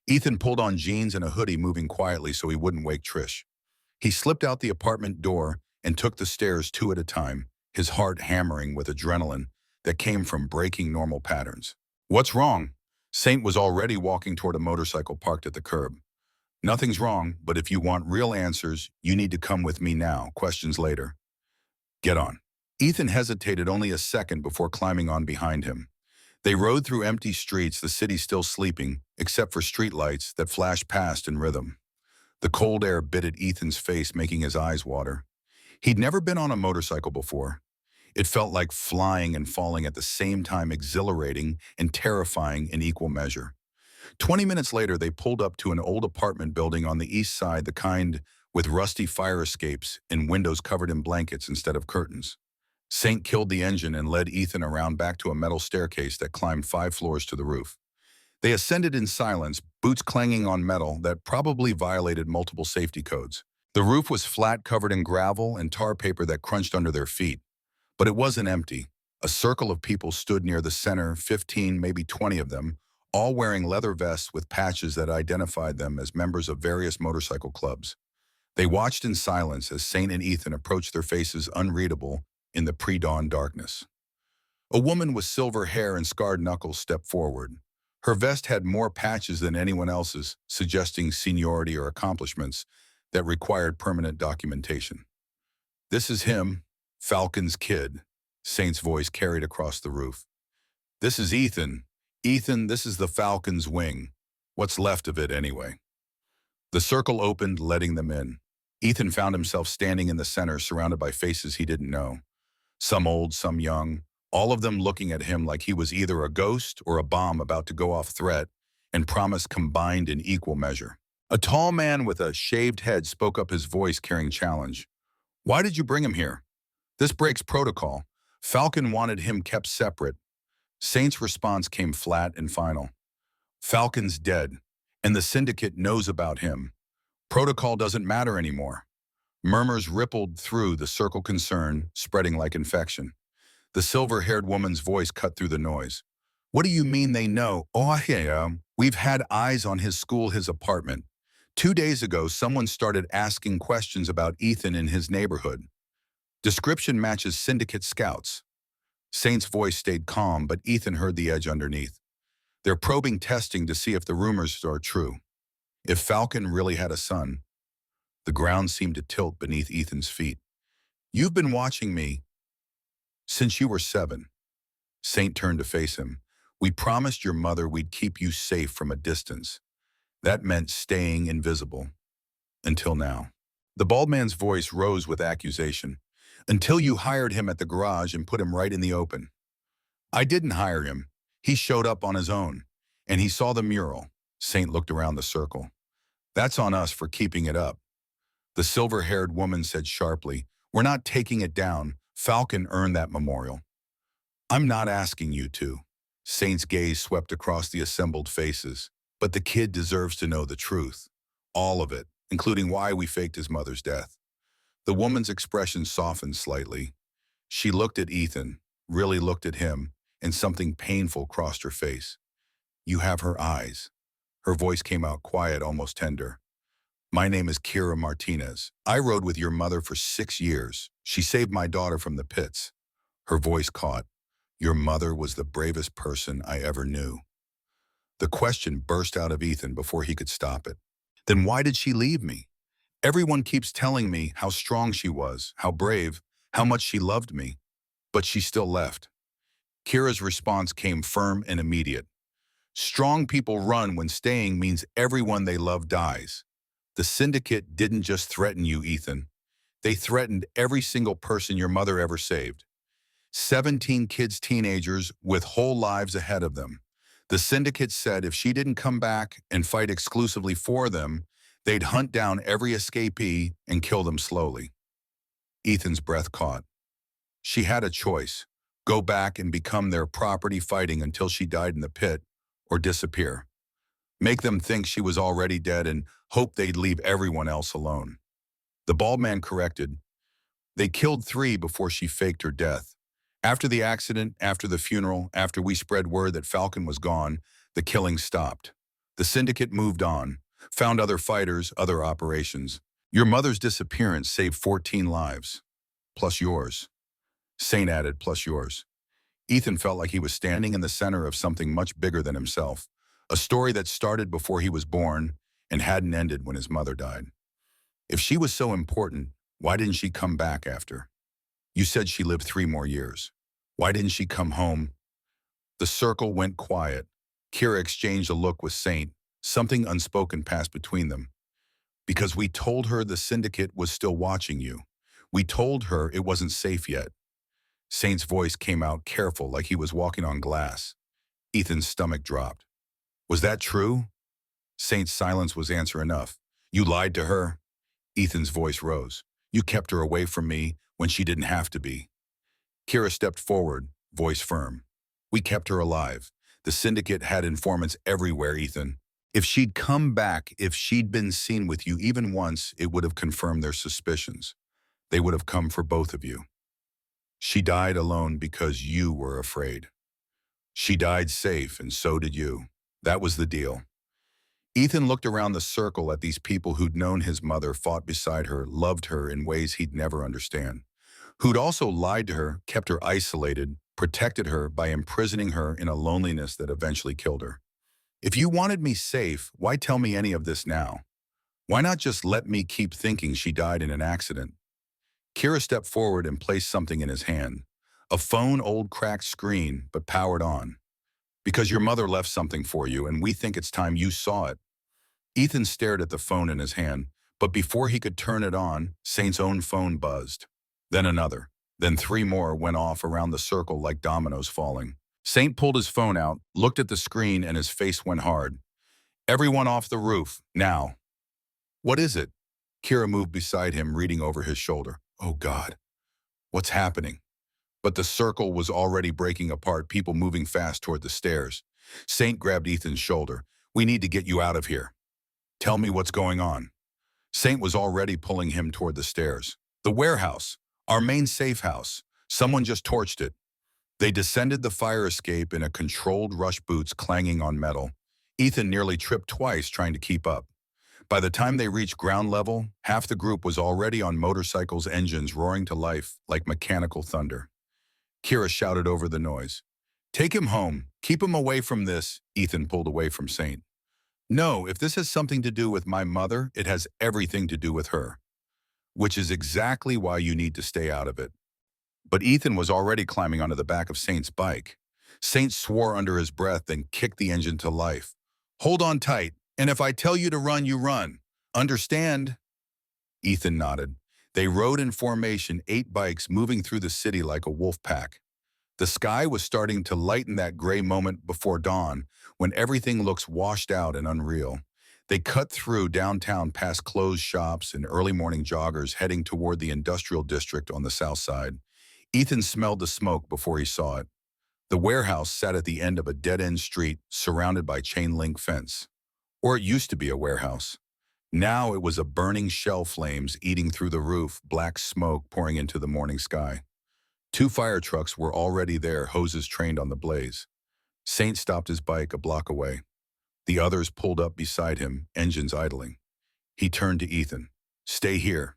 Ethan pulled on jeans and a hoodie, moving quietly so he wouldn't wake Trish. He slipped out the apartment door and took the stairs 2 at a time, his heart hammering with adrenaline that came from breaking normal patterns. What's wrong? Saint was already walking toward a motorcycle parked at the curb. Nothing's wrong, but if you want real answers, you need to come with me now. Questions later. Get on. Ethan hesitated only a second before climbing on behind him. They rode through empty streets, the city still sleeping, except for streetlights that flashed past in rhythm. The cold air bit at Ethan's face, making his eyes water. He'd never been on a motorcycle before. It felt like flying and falling at the same time, exhilarating and terrifying in equal measure. 20 minutes later, they pulled up to an old apartment building on the east side, the kind with rusty fire escapes and windows covered in blankets instead of curtains. Saint killed the engine and led Ethan around back to a metal staircase that climbed 5 floors to the roof. They ascended in silence, boots clanging on metal that probably violated multiple safety codes. The roof was flat, covered in gravel and tar paper that crunched under their feet. But it wasn't empty. A circle of people stood near the center, 15, maybe 20 of them, all wearing leather vests with patches that identified them as members of various motorcycle clubs. They watched in silence as Saint and Ethan approached, their faces unreadable in the pre-dawn darkness. A woman with silver hair and scarred knuckles stepped forward. Her vest had more patches than anyone else's, suggesting seniority or accomplishments that required permanent documentation. "This is him, Falcon's kid," Saint's voice carried across the roof. "This is Ethan. Ethan, this is the Falcon's wing. What's left of it, anyway." The circle opened, letting them in. Ethan found himself standing in the center, surrounded by faces he didn't know. Some old, some young, all of them looking at him like he was either a ghost or a bomb about to go off threat and promise combined in equal measure. A tall man with a shaved head spoke up, his voice carrying challenge. "Why did you bring him here? This breaks protocol. Falcon wanted him kept separate." Saint's response came flat and final. "Falcon's dead, and the syndicate knows about him. Protocol doesn't matter anymore." Murmurs rippled through the circle, concern spreading like infection. The silver-haired woman's voice cut through the noise. "What do you mean they know? Oh, yeah, we've had eyes on his school, his apartment. 2 days ago, someone started asking questions about Ethan in his neighborhood. Description matches syndicate scouts." Saint's voice stayed calm, but Ethan heard the edge underneath. "They're probing, testing to see if the rumors are true. If Falcon really had a son." The ground seemed to tilt beneath Ethan's feet. "You've been watching me since you were 7. Saint turned to face him. "We promised your mother we'd keep you safe from a distance. That meant staying invisible. Until now." The bald man's voice rose with accusation. "Until you hired him at the garage and put him right in the open." "I didn't hire him. He showed up on his own. And he saw the mural." Saint looked around the circle. "That's on us for keeping it up." The silver-haired woman said sharply, "We're not taking it down. Falcon earned that memorial." "I'm not asking you to." Saint's gaze swept across the assembled faces. "But the kid deserves to know the truth. All of it, including why we faked his mother's death." The woman's expression softened slightly. She looked at Ethan, really looked at him, and something painful crossed her face. "You have her eyes." Her voice came out quiet, almost tender. "My name is Kira Martinez. I rode with your mother for 6 years. She saved my daughter from the pits." Her voice caught. "Your mother was the bravest person I ever knew." The question burst out of Ethan before he could stop it. "Then why did she leave me? Everyone keeps telling me how strong she was, how brave, how much she loved me. But she still left." Kira's response came firm and immediate. "Strong people run when staying means everyone they love dies. The syndicate didn't just threaten you, Ethan. They threatened every single person your mother ever saved. 17 kids, teenagers with whole lives ahead of them. The syndicate said if she didn't come back and fight exclusively for them, they'd hunt down every escapee and kill them slowly." Ethan's breath caught. She had a choice: go back and become their property, fighting until she died in the pit, or disappear. Make them think she was already dead and hope they'd leave everyone else alone. The bald man corrected. "They killed 3 before she faked her death. After the accident, after the funeral, after we spread word that Falcon was gone, the killing stopped. The syndicate moved on, found other fighters, other operations. Your mother's disappearance saved 14 lives. Plus yours." Saint added, "Plus yours." Ethan felt like he was standing in the center of something much bigger than himself. A story that started before he was born and hadn't ended when his mother died. If she was so important, why didn't she come back after? You said she lived 3 more years. Why didn't she come home? The circle went quiet. Kira exchanged a look with Saint. Something unspoken passed between them. Because we told her the syndicate was still watching you. We told her it wasn't safe yet. Saint's voice came out careful, like he was walking on glass. Ethan's stomach dropped. Was that true? Saint's silence was answer enough. You lied to her? Ethan's voice rose. You kept her away from me when she didn't have to be. Kira stepped forward, voice firm. We kept her alive. The syndicate had informants everywhere, Ethan. If she'd come back, if she'd been seen with you even once, it would have confirmed their suspicions. They would have come for both of you. She died alone because you were afraid. She died safe, and so did you. That was the deal. Ethan looked around the circle at these people who'd known his mother, fought beside her, loved her in ways he'd never understand, who'd also lied to her, kept her isolated, protected her by imprisoning her in a loneliness that eventually killed her. If you wanted me safe, why tell me any of this now? Why not just let me keep thinking she died in an accident? Kira stepped forward and placed something in his hand. A phone, old cracked screen, but powered on. Because your mother left something for you, and we think it's time you saw it. Ethan stared at the phone in his hand, but before he could turn it on, Saint's own phone buzzed. Then another. Then 3 more went off around the circle like dominoes falling. Saint pulled his phone out, looked at the screen, and his face went hard. Everyone off the roof, now. What is it? Kira moved beside him, reading over his shoulder. Oh God, what's happening? But the circle was already breaking apart, people moving fast toward the stairs. Saint grabbed Ethan's shoulder. We need to get you out of here. Tell me what's going on. Saint was already pulling him toward the stairs. The warehouse, our main safe house. Someone just torched it. They descended the fire escape in a controlled rush, boots clanging on metal. Ethan nearly tripped twice trying to keep up. By the time they reached ground level, half the group was already on motorcycles, engines roaring to life like mechanical thunder. Kira shouted over the noise. Take him home. Keep him away from this. Ethan pulled away from Saint. No, if this has something to do with my mother, it has everything to do with her. Which is exactly why you need to stay out of it. But Ethan was already climbing onto the back of Saint's bike. Saint swore under his breath, then kicked the engine to life. Hold on tight, and if I tell you to run, you run. Understand? Ethan nodded. They rode in formation, 8 bikes moving through the city like a wolf pack. The sky was starting to lighten, that gray moment before dawn when everything looks washed out and unreal. They cut through downtown past closed shops and early morning joggers heading toward the industrial district on the south side. Ethan smelled the smoke before he saw it. The warehouse sat at the end of a dead-end street surrounded by chain-link fence. Or it used to be a warehouse. Now it was a burning shell, flames eating through the roof, black smoke pouring into the morning sky. 2 fire trucks were already there, hoses trained on the blaze. Saint stopped his bike a block away. The others pulled up beside him, engines idling. He turned to Ethan. Stay here.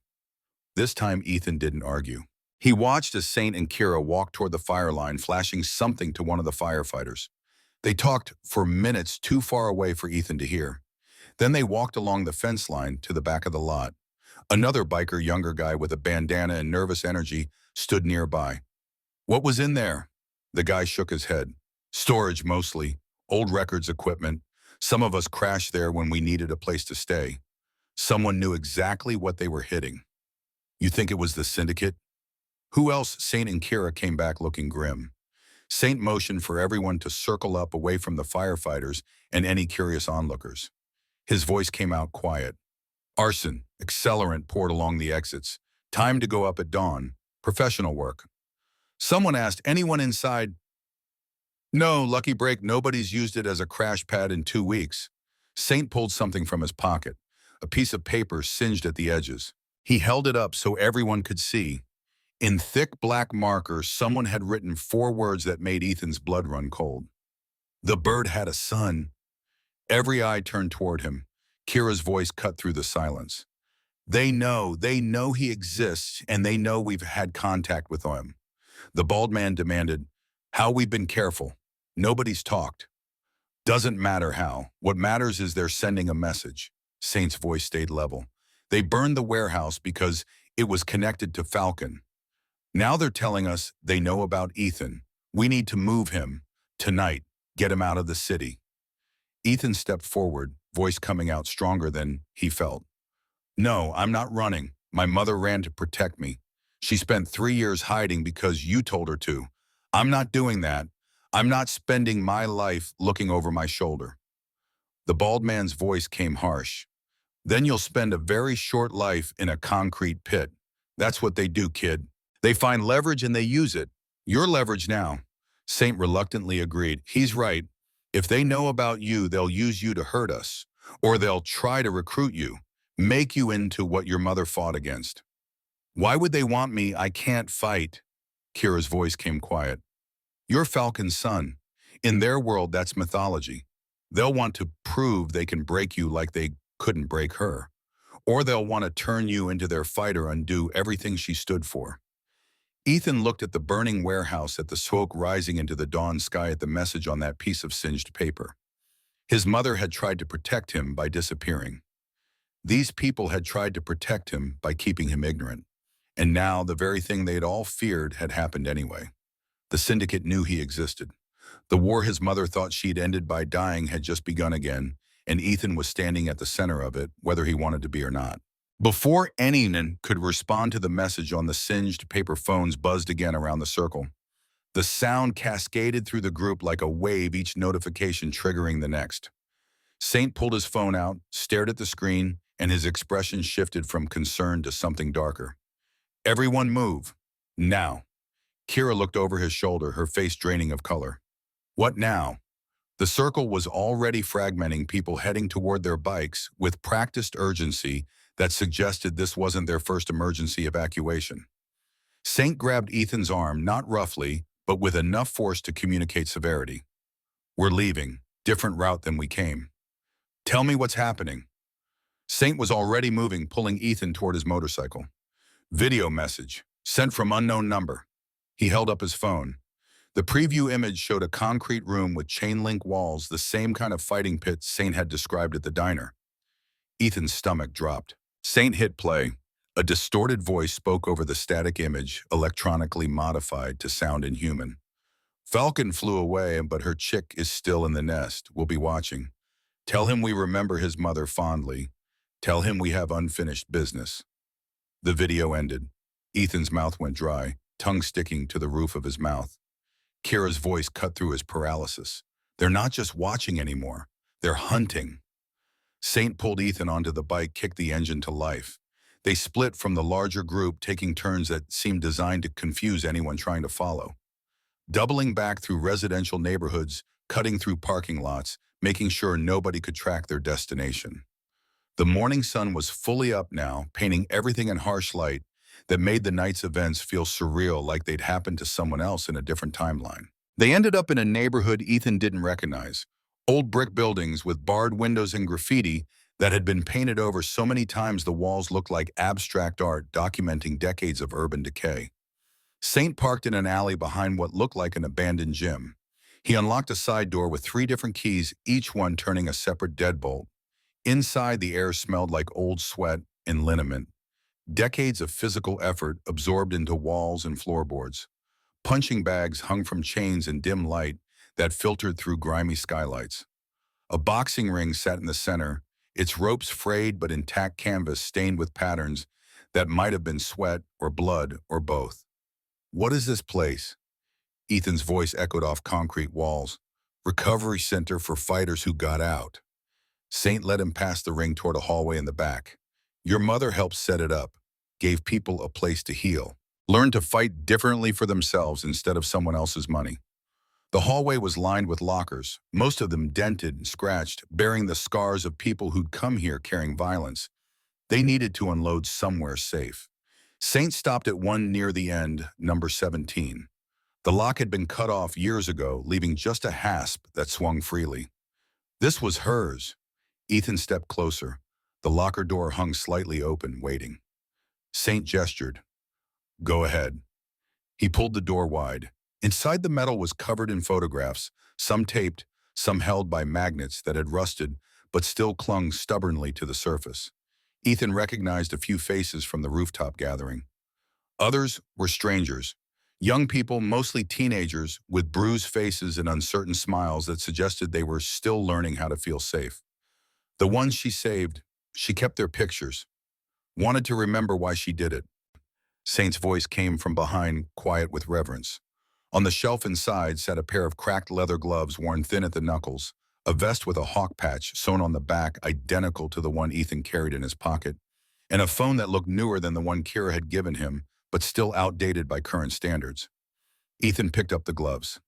This time Ethan didn't argue. He watched as Saint and Kira walked toward the fire line, flashing something to one of the firefighters. They talked for minutes, too far away for Ethan to hear. Then they walked along the fence line to the back of the lot. Another biker, younger guy with a bandana and nervous energy, stood nearby. What was in there? The guy shook his head. Storage mostly, old records, equipment. Some of us crashed there when we needed a place to stay. Someone knew exactly what they were hitting. You think it was the syndicate? Who else? Saint and Kira came back looking grim. Saint motioned for everyone to circle up away from the firefighters and any curious onlookers. His voice came out quiet. Arson, accelerant poured along the exits. Time to go up at dawn. Professional work. Someone asked, anyone inside? No, lucky break, nobody's used it as a crash pad in 2 weeks. Saint pulled something from his pocket, a piece of paper singed at the edges. He held it up so everyone could see. In thick black marker, someone had written 4 words that made Ethan's blood run cold. The bird had a son. Every eye turned toward him. Kira's voice cut through the silence. They know he exists, and they know we've had contact with him. The bald man demanded, how we've been careful. Nobody's talked. Doesn't matter how. What matters is they're sending a message. Saint's voice stayed level. They burned the warehouse because it was connected to Falcon. Now they're telling us they know about Ethan. We need to move him. Tonight. Get him out of the city. Ethan stepped forward, voice coming out stronger than he felt. No, I'm not running. My mother ran to protect me. She spent 3 years hiding because you told her to. I'm not doing that. I'm not spending my life looking over my shoulder. The bald man's voice came harsh. Then you'll spend a very short life in a concrete pit. That's what they do, kid. They find leverage and they use it. Your leverage now. Saint reluctantly agreed. He's right. If they know about you, they'll use you to hurt us. Or they'll try to recruit you, make you into what your mother fought against. Why would they want me? I can't fight. Kira's voice came quiet. You're Falcon's son. In their world, that's mythology. They'll want to prove they can break you like they couldn't break her. Or they'll want to turn you into their fighter and undo everything she stood for. Ethan looked at the burning warehouse, at the smoke rising into the dawn sky, at the message on that piece of singed paper. His mother had tried to protect him by disappearing. These people had tried to protect him by keeping him ignorant. And now the very thing they'd all feared had happened anyway. The syndicate knew he existed. The war his mother thought she'd ended by dying had just begun again, and Ethan was standing at the center of it, whether he wanted to be or not. Before anyone could respond to the message on the singed paper, phones buzzed again around the circle. The sound cascaded through the group like a wave, each notification triggering the next. Saint pulled his phone out, stared at the screen, and his expression shifted from concern to something darker. Everyone move. Now. Kira looked over his shoulder, her face draining of color. What now? The circle was already fragmenting, people heading toward their bikes with practiced urgency that suggested this wasn't their first emergency evacuation. Saint grabbed Ethan's arm, not roughly, but with enough force to communicate severity. We're leaving, different route than we came. Tell me what's happening. Saint was already moving, pulling Ethan toward his motorcycle. Video message, sent from unknown number. He held up his phone. The preview image showed a concrete room with chain-link walls, the same kind of fighting pit Saint had described at the diner. Ethan's stomach dropped. Saint hit play. A distorted voice spoke over the static image, electronically modified to sound inhuman. Falcon flew away, but her chick is still in the nest. We'll be watching. Tell him we remember his mother fondly. Tell him we have unfinished business. The video ended. Ethan's mouth went dry, tongue sticking to the roof of his mouth. Kira's voice cut through his paralysis. They're not just watching anymore. They're hunting. Saint pulled Ethan onto the bike, kicked the engine to life. They split from the larger group, taking turns that seemed designed to confuse anyone trying to follow. Doubling back through residential neighborhoods, cutting through parking lots, making sure nobody could track their destination. The morning sun was fully up now, painting everything in harsh light that made the night's events feel surreal, like they'd happened to someone else in a different timeline. They ended up in a neighborhood Ethan didn't recognize. Old brick buildings with barred windows and graffiti that had been painted over so many times the walls looked like abstract art documenting decades of urban decay. Saint parked in an alley behind what looked like an abandoned gym. He unlocked a side door with 3 different keys, each one turning a separate deadbolt. Inside, the air smelled like old sweat and liniment. Decades of physical effort absorbed into walls and floorboards. Punching bags hung from chains in dim light that filtered through grimy skylights. A boxing ring sat in the center, its ropes frayed but intact canvas stained with patterns that might have been sweat or blood or both. What is this place? Ethan's voice echoed off concrete walls. Recovery center for fighters who got out. Saint led him past the ring toward a hallway in the back. Your mother helped set it up, gave people a place to heal, learned to fight differently for themselves instead of someone else's money. The hallway was lined with lockers, most of them dented and scratched, bearing the scars of people who'd come here carrying violence. They needed to unload somewhere safe. Saint stopped at one near the end, number 17. The lock had been cut off years ago, leaving just a hasp that swung freely. This was hers. Ethan stepped closer. The locker door hung slightly open, waiting. Saint gestured. Go ahead. He pulled the door wide. Inside, the metal was covered in photographs, some taped, some held by magnets that had rusted but still clung stubbornly to the surface. Ethan recognized a few faces from the rooftop gathering. Others were strangers, young people, mostly teenagers, with bruised faces and uncertain smiles that suggested they were still learning how to feel safe. The ones she saved, she kept their pictures, wanted to remember why she did it. Saint's voice came from behind, quiet with reverence. On the shelf inside sat a pair of cracked leather gloves worn thin at the knuckles, a vest with a hawk patch sewn on the back identical to the one Ethan carried in his pocket, and a phone that looked newer than the one Kira had given him, but still outdated by current standards. Ethan picked up the gloves.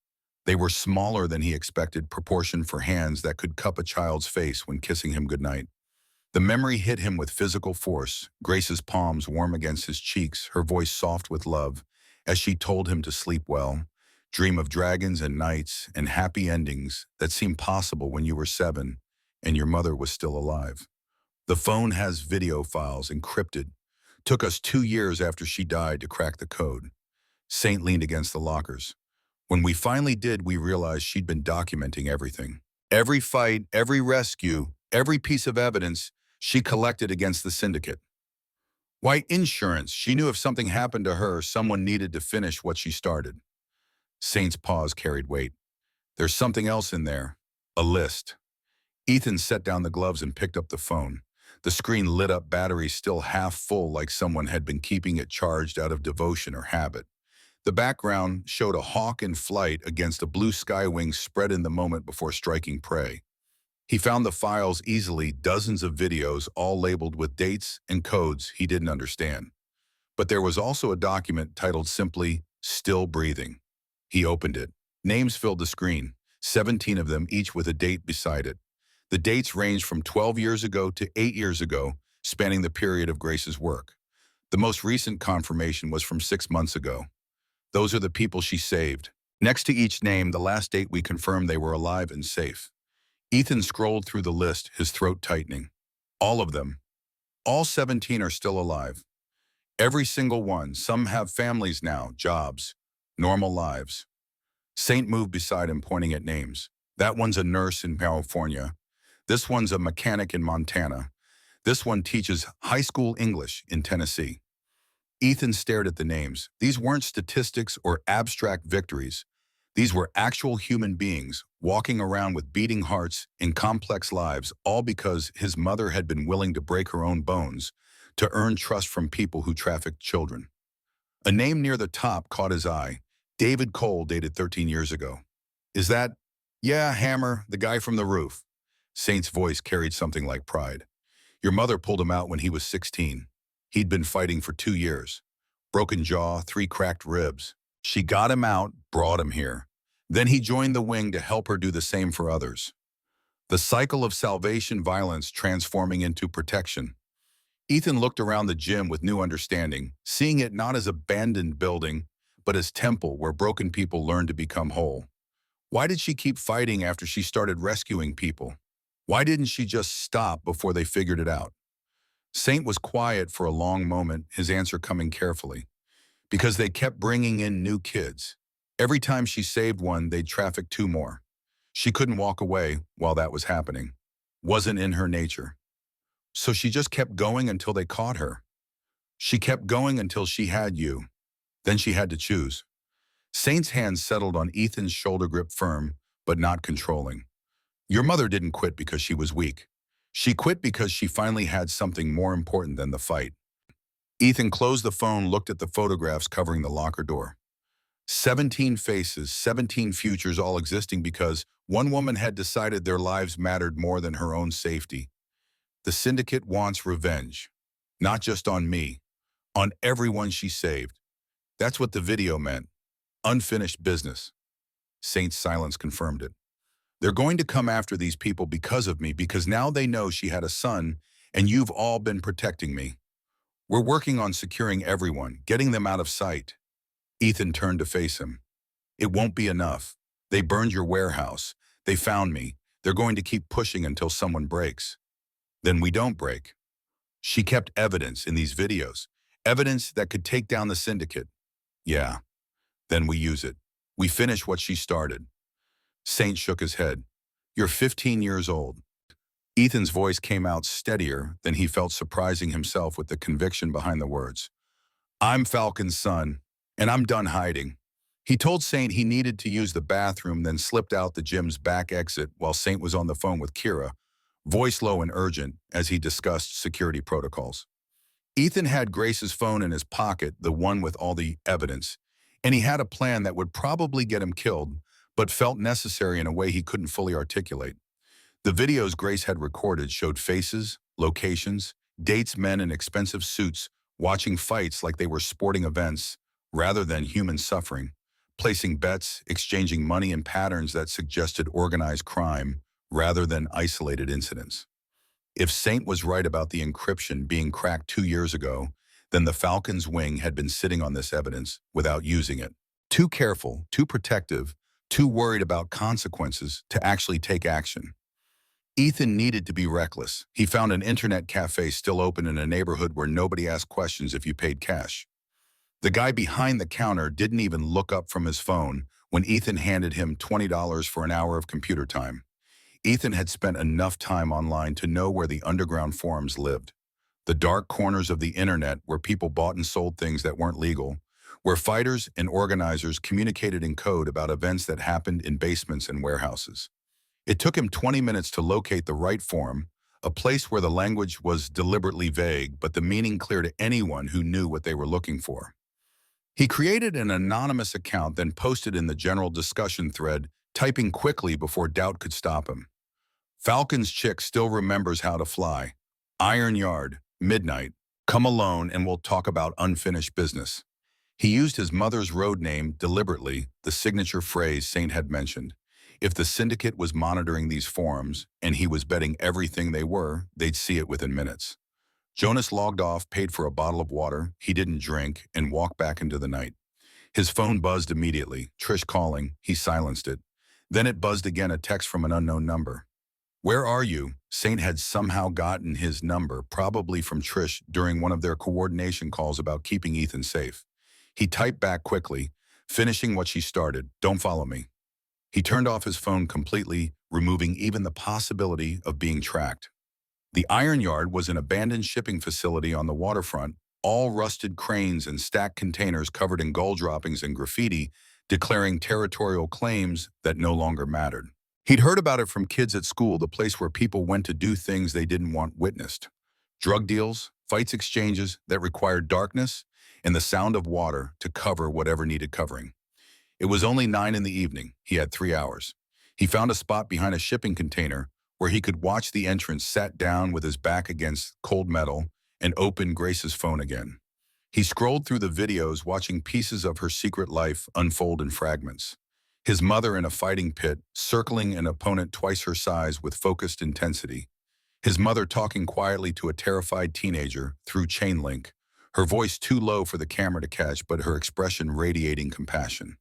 They were smaller than he expected, proportioned for hands that could cup a child's face when kissing him goodnight. The memory hit him with physical force, Grace's palms warm against his cheeks, her voice soft with love, as she told him to sleep well, dream of dragons and knights and happy endings that seemed possible when you were 7 and your mother was still alive. The phone has video files encrypted. Took us 2 years after she died to crack the code. Saint leaned against the lockers. When we finally did, we realized she'd been documenting everything. Every fight, every rescue, every piece of evidence she collected against the syndicate. White insurance. She knew if something happened to her, someone needed to finish what she started. Saint's pause carried weight. There's something else in there. A list. Ethan set down the gloves and picked up the phone. The screen lit up, battery still half full, like someone had been keeping it charged out of devotion or habit. The background showed a hawk in flight against a blue sky wing spread in the moment before striking prey. He found the files easily, dozens of videos, all labeled with dates and codes he didn't understand. But there was also a document titled simply, Still Breathing. He opened it. Names filled the screen, 17 of them, each with a date beside it. The dates ranged from 12 years ago to 8 years ago, spanning the period of Grace's work. The most recent confirmation was from 6 months ago. Those are the people she saved. Next to each name, the last date we confirmed they were alive and safe. Ethan scrolled through the list, his throat tightening. All of them. All 17 are still alive. Every single one. Some have families now, jobs, normal lives. Saint moved beside him, pointing at names. That one's a nurse in California. This one's a mechanic in Montana. This one teaches high school English in Tennessee. Ethan stared at the names. These weren't statistics or abstract victories. These were actual human beings, walking around with beating hearts in complex lives, all because his mother had been willing to break her own bones to earn trust from people who trafficked children. A name near the top caught his eye. David Cole, dated 13 years ago. Is that? Yeah, Hammer, the guy from the roof. Saint's voice carried something like pride. Your mother pulled him out when he was 16. He'd been fighting for 2 years. Broken jaw, 3 cracked ribs. She got him out, brought him here. Then he joined the wing to help her do the same for others. The cycle of salvation, violence transforming into protection. Ethan looked around the gym with new understanding, seeing it not as abandoned building, but as temple where broken people learn to become whole. Why did she keep fighting after she started rescuing people? Why didn't she just stop before they figured it out? Saint was quiet for a long moment, his answer coming carefully. Because they kept bringing in new kids. Every time she saved one, they'd traffic 2 more. She couldn't walk away while that was happening. Wasn't in her nature. So she just kept going until they caught her. She kept going until she had you. Then she had to choose. Saint's hand settled on Ethan's shoulder, grip firm, but not controlling. Your mother didn't quit because she was weak. She quit because she finally had something more important than the fight. Ethan closed the phone, looked at the photographs covering the locker door. 17 faces, 17 futures, all existing because one woman had decided their lives mattered more than her own safety. The syndicate wants revenge. Not just on me, on everyone she saved. That's what the video meant. Unfinished business. Saint's silence confirmed it. They're going to come after these people because of me, because now they know she had a son and you've all been protecting me. We're working on securing everyone, getting them out of sight. Ethan turned to face him. It won't be enough. They burned your warehouse. They found me. They're going to keep pushing until someone breaks. Then we don't break. She kept evidence in these videos, evidence that could take down the syndicate. Yeah. Then we use it. We finish what she started. Saint shook his head. You're 15 years old. Ethan's voice came out steadier than he felt, surprising himself with the conviction behind the words. I'm Falcon's son, and I'm done hiding. He told Saint he needed to use the bathroom, then slipped out the gym's back exit while Saint was on the phone with Kira, voice low and urgent as he discussed security protocols. Ethan had Grace's phone in his pocket, the one with all the evidence, and he had a plan that would probably get him killed, but felt necessary in a way he couldn't fully articulate. The videos Grace had recorded showed faces, locations, dates, men in expensive suits watching fights like they were sporting events rather than human suffering, placing bets, exchanging money in patterns that suggested organized crime rather than isolated incidents. If Saint was right about the encryption being cracked 2 years ago, then the Falcon's wing had been sitting on this evidence without using it. Too careful, too protective, too worried about consequences to actually take action. Ethan needed to be reckless. He found an internet cafe still open in a neighborhood where nobody asked questions if you paid cash. The guy behind the counter didn't even look up from his phone when Ethan handed him $20 for an hour of computer time. Ethan had spent enough time online to know where the underground forums lived. The dark corners of the internet where people bought and sold things that weren't legal, where fighters and organizers communicated in code about events that happened in basements and warehouses. It took him 20 minutes to locate the right forum, a place where the language was deliberately vague, but the meaning clear to anyone who knew what they were looking for. He created an anonymous account, then posted in the general discussion thread, typing quickly before doubt could stop him. Falcon's chick still remembers how to fly. Iron Yard, midnight. Come alone and we'll talk about unfinished business. He used his mother's road name deliberately, the signature phrase Saint had mentioned. If the syndicate was monitoring these forums, and he was betting everything they were, they'd see it within minutes. Jonas logged off, paid for a bottle of water he didn't drink, and walked back into the night. His phone buzzed immediately. Trish calling. He silenced it. Then it buzzed again, a text from an unknown number. Where are you? Saint had somehow gotten his number, probably from Trish during one of their coordination calls about keeping Ethan safe. He typed back quickly, finishing what she started. Don't follow me. He turned off his phone completely, removing even the possibility of being tracked. The Iron Yard was an abandoned shipping facility on the waterfront, all rusted cranes and stacked containers covered in gold droppings and graffiti, declaring territorial claims that no longer mattered. He'd heard about it from kids at school, the place where people went to do things they didn't want witnessed. Drug deals, fights, exchanges that required darkness and the sound of water to cover whatever needed covering. It was only 9 in the evening. He had 3 hours. He found a spot behind a shipping container where he could watch the entrance, sat down with his back against cold metal, and opened Grace's phone again. He scrolled through the videos, watching pieces of her secret life unfold in fragments. His mother in a fighting pit, circling an opponent twice her size with focused intensity. His mother talking quietly to a terrified teenager through chain link, her voice too low for the camera to catch, but her expression radiating compassion.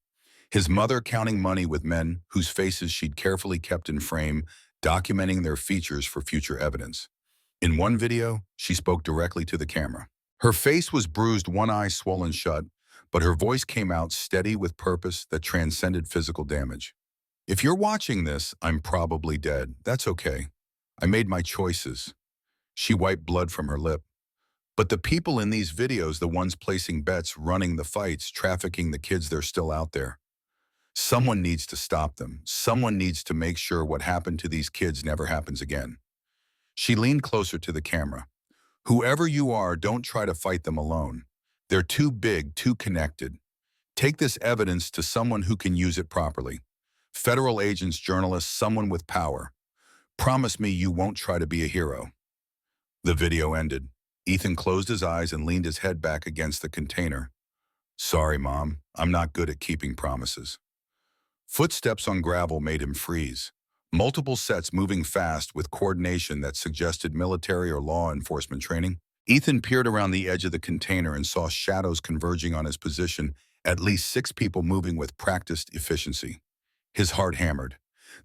His mother counting money with men whose faces she'd carefully kept in frame, documenting their features for future evidence. In one video, she spoke directly to the camera. Her face was bruised, one eye swollen shut, but her voice came out steady with purpose that transcended physical damage. If you're watching this, I'm probably dead. That's okay. I made my choices. She wiped blood from her lip. But the people in these videos, the ones placing bets, running the fights, trafficking the kids, they're still out there. Someone needs to stop them. Someone needs to make sure what happened to these kids never happens again. She leaned closer to the camera. Whoever you are, don't try to fight them alone. They're too big, too connected. Take this evidence to someone who can use it properly. Federal agents, journalists, someone with power. Promise me you won't try to be a hero. The video ended. Ethan closed his eyes and leaned his head back against the container. Sorry, Mom. I'm not good at keeping promises. Footsteps on gravel made him freeze. Multiple sets moving fast with coordination that suggested military or law enforcement training. Ethan peered around the edge of the container and saw shadows converging on his position, at least 6 people moving with practiced efficiency. His heart hammered.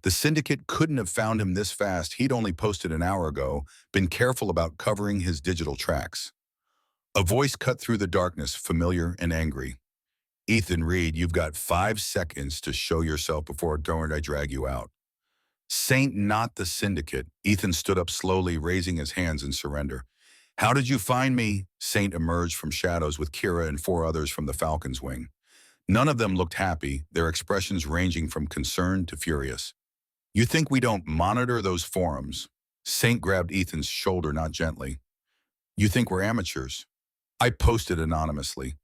The syndicate couldn't have found him this fast. He'd only posted an hour ago, been careful about covering his digital tracks. A voice cut through the darkness, familiar and angry. Ethan Reed, you've got 5 seconds to show yourself before I drag you out. Saint, not the syndicate. Ethan stood up slowly, raising his hands in surrender. How did you find me? Saint emerged from shadows with Kira and four others from the Falcon's wing. None of them looked happy, their expressions ranging from concerned to furious. You think we don't monitor those forums? Saint grabbed Ethan's shoulder, not gently. You think we're amateurs? I posted anonymously.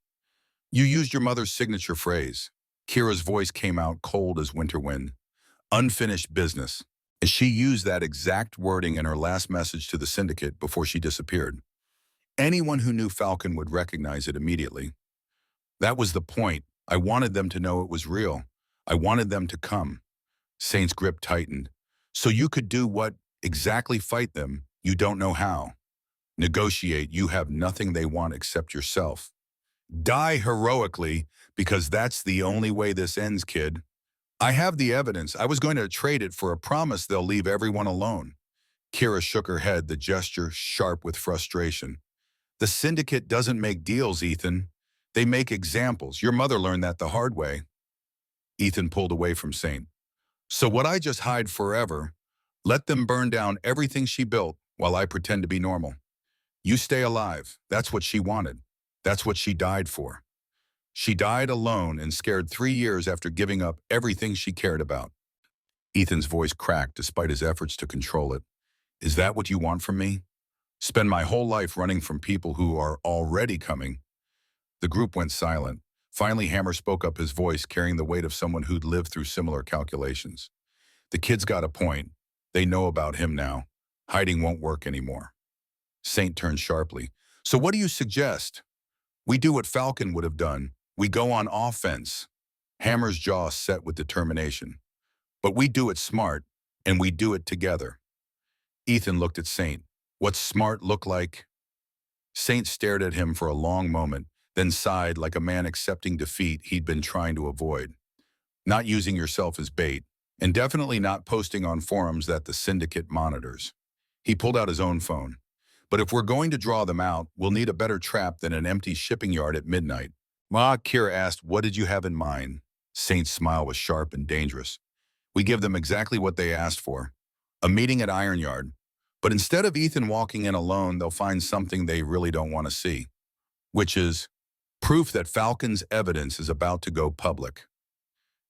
You used your mother's signature phrase. Kira's voice came out cold as winter wind. Unfinished business. And she used that exact wording in her last message to the syndicate before she disappeared. Anyone who knew Falcon would recognize it immediately. That was the point. I wanted them to know it was real. I wanted them to come. Saint's grip tightened. So you could do what? Exactly fight them. You don't know how. Negotiate. You have nothing they want except yourself. Die heroically, because that's the only way this ends, kid. I have the evidence. I was going to trade it for a promise they'll leave everyone alone. Kira shook her head, the gesture sharp with frustration. The syndicate doesn't make deals, Ethan. They make examples. Your mother learned that the hard way. Ethan pulled away from Saint. So what I just hide forever, let them burn down everything she built while I pretend to be normal. You stay alive. That's what she wanted. That's what she died for. She died alone and scared 3 years after giving up everything she cared about. Ethan's voice cracked despite his efforts to control it. Is that what you want from me? Spend my whole life running from people who are already coming? The group went silent. Finally, Hammer spoke up, his voice carrying the weight of someone who'd lived through similar calculations. The kid's got a point. They know about him now. Hiding won't work anymore. Saint turned sharply. So what do you suggest? We do what Falcon would have done. We go on offense. Hammer's jaw set with determination. But we do it smart, and we do it together. Ethan looked at Saint. What's smart look like? Saint stared at him for a long moment, then sighed like a man accepting defeat he'd been trying to avoid. Not using yourself as bait, and definitely not posting on forums that the syndicate monitors. He pulled out his own phone. But if we're going to draw them out, we'll need a better trap than an empty shipping yard at midnight. Ma, Kira asked, what did you have in mind? Saint's smile was sharp and dangerous. We give them exactly what they asked for. A meeting at Iron Yard. But instead of Ethan walking in alone, they'll find something they really don't want to see. Which is proof that Falcon's evidence is about to go public.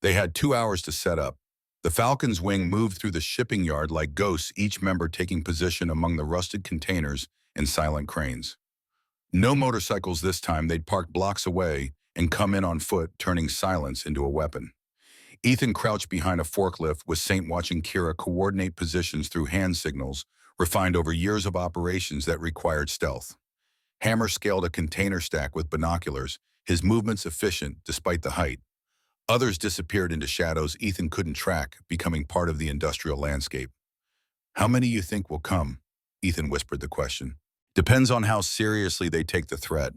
They had 2 hours to set up. The Falcon's wing moved through the shipping yard like ghosts, each member taking position among the rusted containers and silent cranes. No motorcycles this time. They'd parked blocks away and come in on foot, turning silence into a weapon. Ethan crouched behind a forklift with Saint watching Kira coordinate positions through hand signals, refined over years of operations that required stealth. Hammer scaled a container stack with binoculars, his movements efficient despite the height. Others disappeared into shadows Ethan couldn't track, becoming part of the industrial landscape. How many you think will come? Ethan whispered the question. Depends on how seriously they take the threat.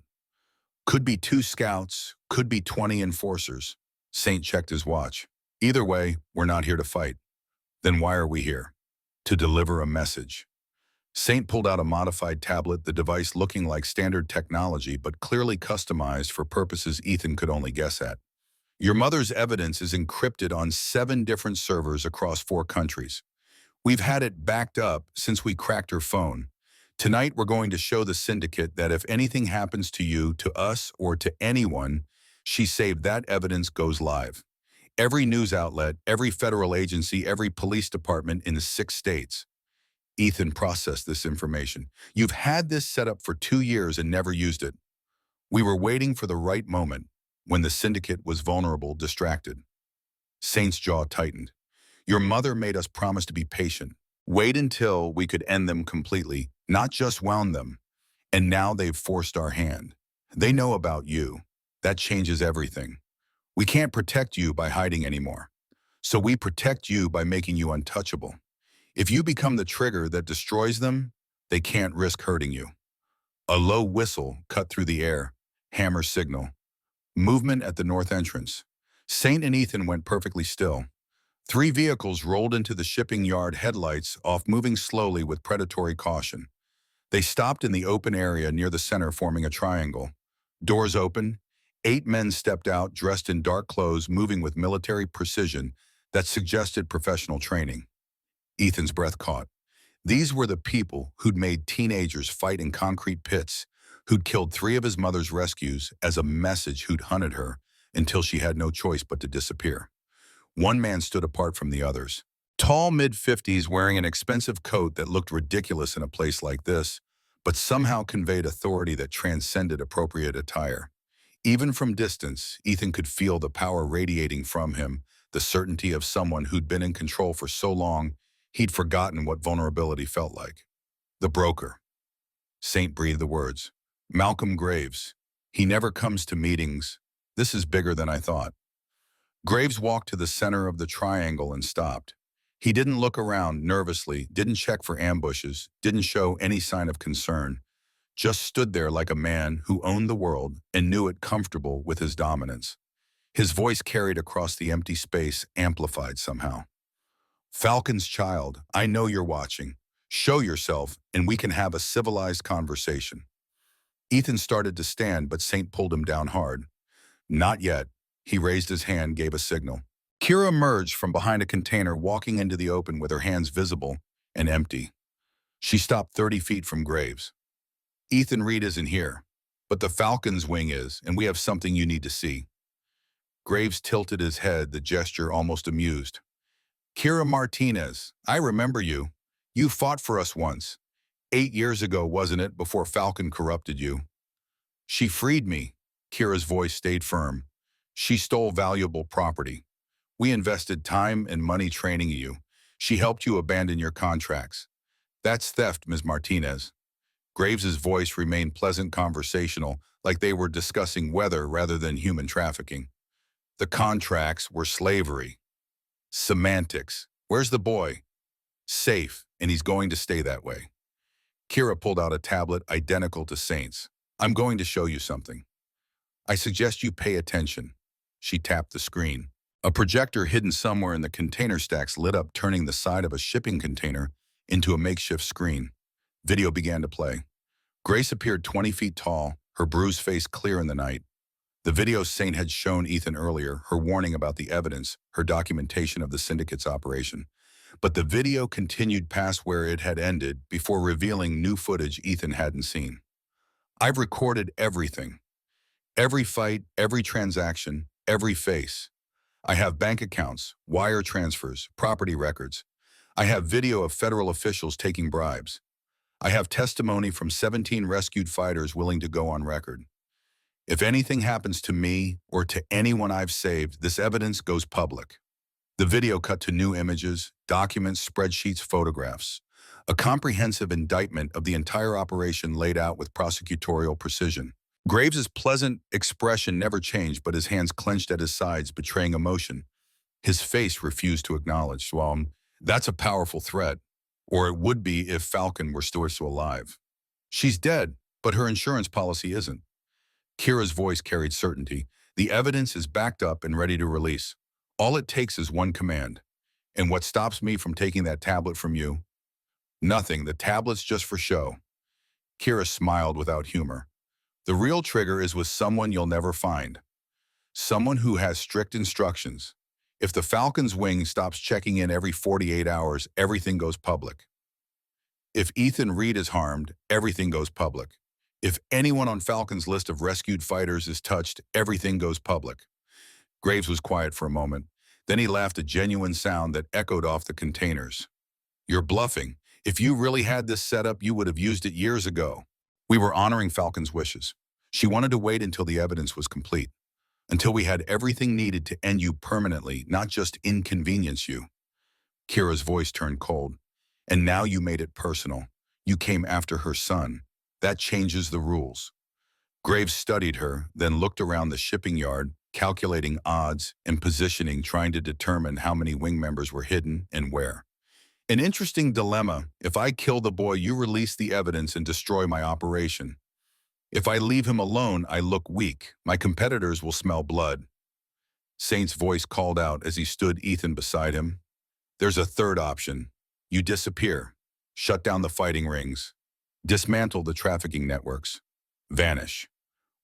Could be 2 scouts, could be 20 enforcers. Saint checked his watch. Either way, we're not here to fight. Then why are we here? To deliver a message. Saint pulled out a modified tablet, the device looking like standard technology but clearly customized for purposes Ethan could only guess at. Your mother's evidence is encrypted on 7 different servers across 4 countries. We've had it backed up since we cracked her phone. Tonight we're going to show the syndicate that if anything happens to you, to us, or to anyone, she saved that evidence goes live. Every news outlet, every federal agency, every police department in the 6 states. Ethan processed this information. You've had this set up for 2 years and never used it. We were waiting for the right moment, when the syndicate was vulnerable, distracted. Saint's jaw tightened. Your mother made us promise to be patient. Wait until we could end them completely, not just wound them. And now they've forced our hand. They know about you. That changes everything. We can't protect you by hiding anymore. So we protect you by making you untouchable. If you become the trigger that destroys them, they can't risk hurting you. A low whistle cut through the air. Hammer signal. Movement at the north entrance. Saint and Ethan went perfectly still. 3 vehicles rolled into the shipping yard, headlights off, moving slowly with predatory caution. They stopped in the open area near the center, forming a triangle. Doors open. 8 men stepped out, dressed in dark clothes, moving with military precision that suggested professional training. Ethan's breath caught. These were the people who'd made teenagers fight in concrete pits, who'd killed three of his mother's rescues as a message who'd hunted her until she had no choice but to disappear. One man stood apart from the others. Tall, mid-50s, wearing an expensive coat that looked ridiculous in a place like this, but somehow conveyed authority that transcended appropriate attire. Even from distance, Ethan could feel the power radiating from him, the certainty of someone who'd been in control for so long, he'd forgotten what vulnerability felt like. The broker. Saint breathed the words. Malcolm Graves. He never comes to meetings. This is bigger than I thought. Graves walked to the center of the triangle and stopped. He didn't look around nervously, didn't check for ambushes, didn't show any sign of concern, just stood there like a man who owned the world and knew it comfortable with his dominance. His voice carried across the empty space, amplified somehow. Falcon's child, I know you're watching. Show yourself, and we can have a civilized conversation. Ethan started to stand, but Saint pulled him down hard. Not yet. He raised his hand, gave a signal. Kira emerged from behind a container, walking into the open with her hands visible and empty. She stopped 30 feet from Graves. Ethan Reed isn't here, but the Falcon's wing is, and we have something you need to see. Graves tilted his head, the gesture almost amused. Kira Martinez, I remember you. You fought for us once. 8 years ago, wasn't it, before Falcon corrupted you? She freed me. Kira's voice stayed firm. She stole valuable property. We invested time and money training you. She helped you abandon your contracts. That's theft, Ms. Martinez. Graves's voice remained pleasant, conversational, like they were discussing weather rather than human trafficking. The contracts were slavery. Semantics. Where's the boy? Safe, and he's going to stay that way. Kira pulled out a tablet identical to Saint's. I'm going to show you something. I suggest you pay attention. She tapped the screen. A projector hidden somewhere in the container stacks lit up, turning the side of a shipping container into a makeshift screen. Video began to play. Grace appeared 20 feet tall, her bruised face clear in the night. The video Saint had shown Ethan earlier, her warning about the evidence, her documentation of the syndicate's operation. But the video continued past where it had ended before revealing new footage Ethan hadn't seen. I've recorded everything. Every fight, every transaction, every face. I have bank accounts, wire transfers, property records. I have video of federal officials taking bribes. I have testimony from 17 rescued fighters willing to go on record. If anything happens to me or to anyone I've saved, this evidence goes public. The video cut to new images, documents, spreadsheets, photographs. A comprehensive indictment of the entire operation laid out with prosecutorial precision. Graves's pleasant expression never changed, but his hands clenched at his sides, betraying emotion. His face refused to acknowledge. Well, that's a powerful threat. Or it would be if Falcon were still alive. She's dead, but her insurance policy isn't. Kira's voice carried certainty. The evidence is backed up and ready to release. All it takes is one command. And what stops me from taking that tablet from you? Nothing. The tablet's just for show. Kira smiled without humor. The real trigger is with someone you'll never find. Someone who has strict instructions. If the Falcon's wing stops checking in every 48 hours, everything goes public. If Ethan Reed is harmed, everything goes public. If anyone on Falcon's list of rescued fighters is touched, everything goes public. Graves was quiet for a moment. Then he laughed, a genuine sound that echoed off the containers. You're bluffing. If you really had this set up, you would have used it years ago. We were honoring Falcon's wishes. She wanted to wait until the evidence was complete. Until we had everything needed to end you permanently, not just inconvenience you. Kira's voice turned cold. And now you made it personal. You came after her son. That changes the rules. Graves studied her, then looked around the shipping yard, calculating odds and positioning, trying to determine how many wing members were hidden and where. An interesting dilemma. If I kill the boy, you release the evidence and destroy my operation. If I leave him alone, I look weak. My competitors will smell blood. Saint's voice called out as he stood Ethan beside him. There's a third option. You disappear. Shut down the fighting rings. Dismantle the trafficking networks. Vanish.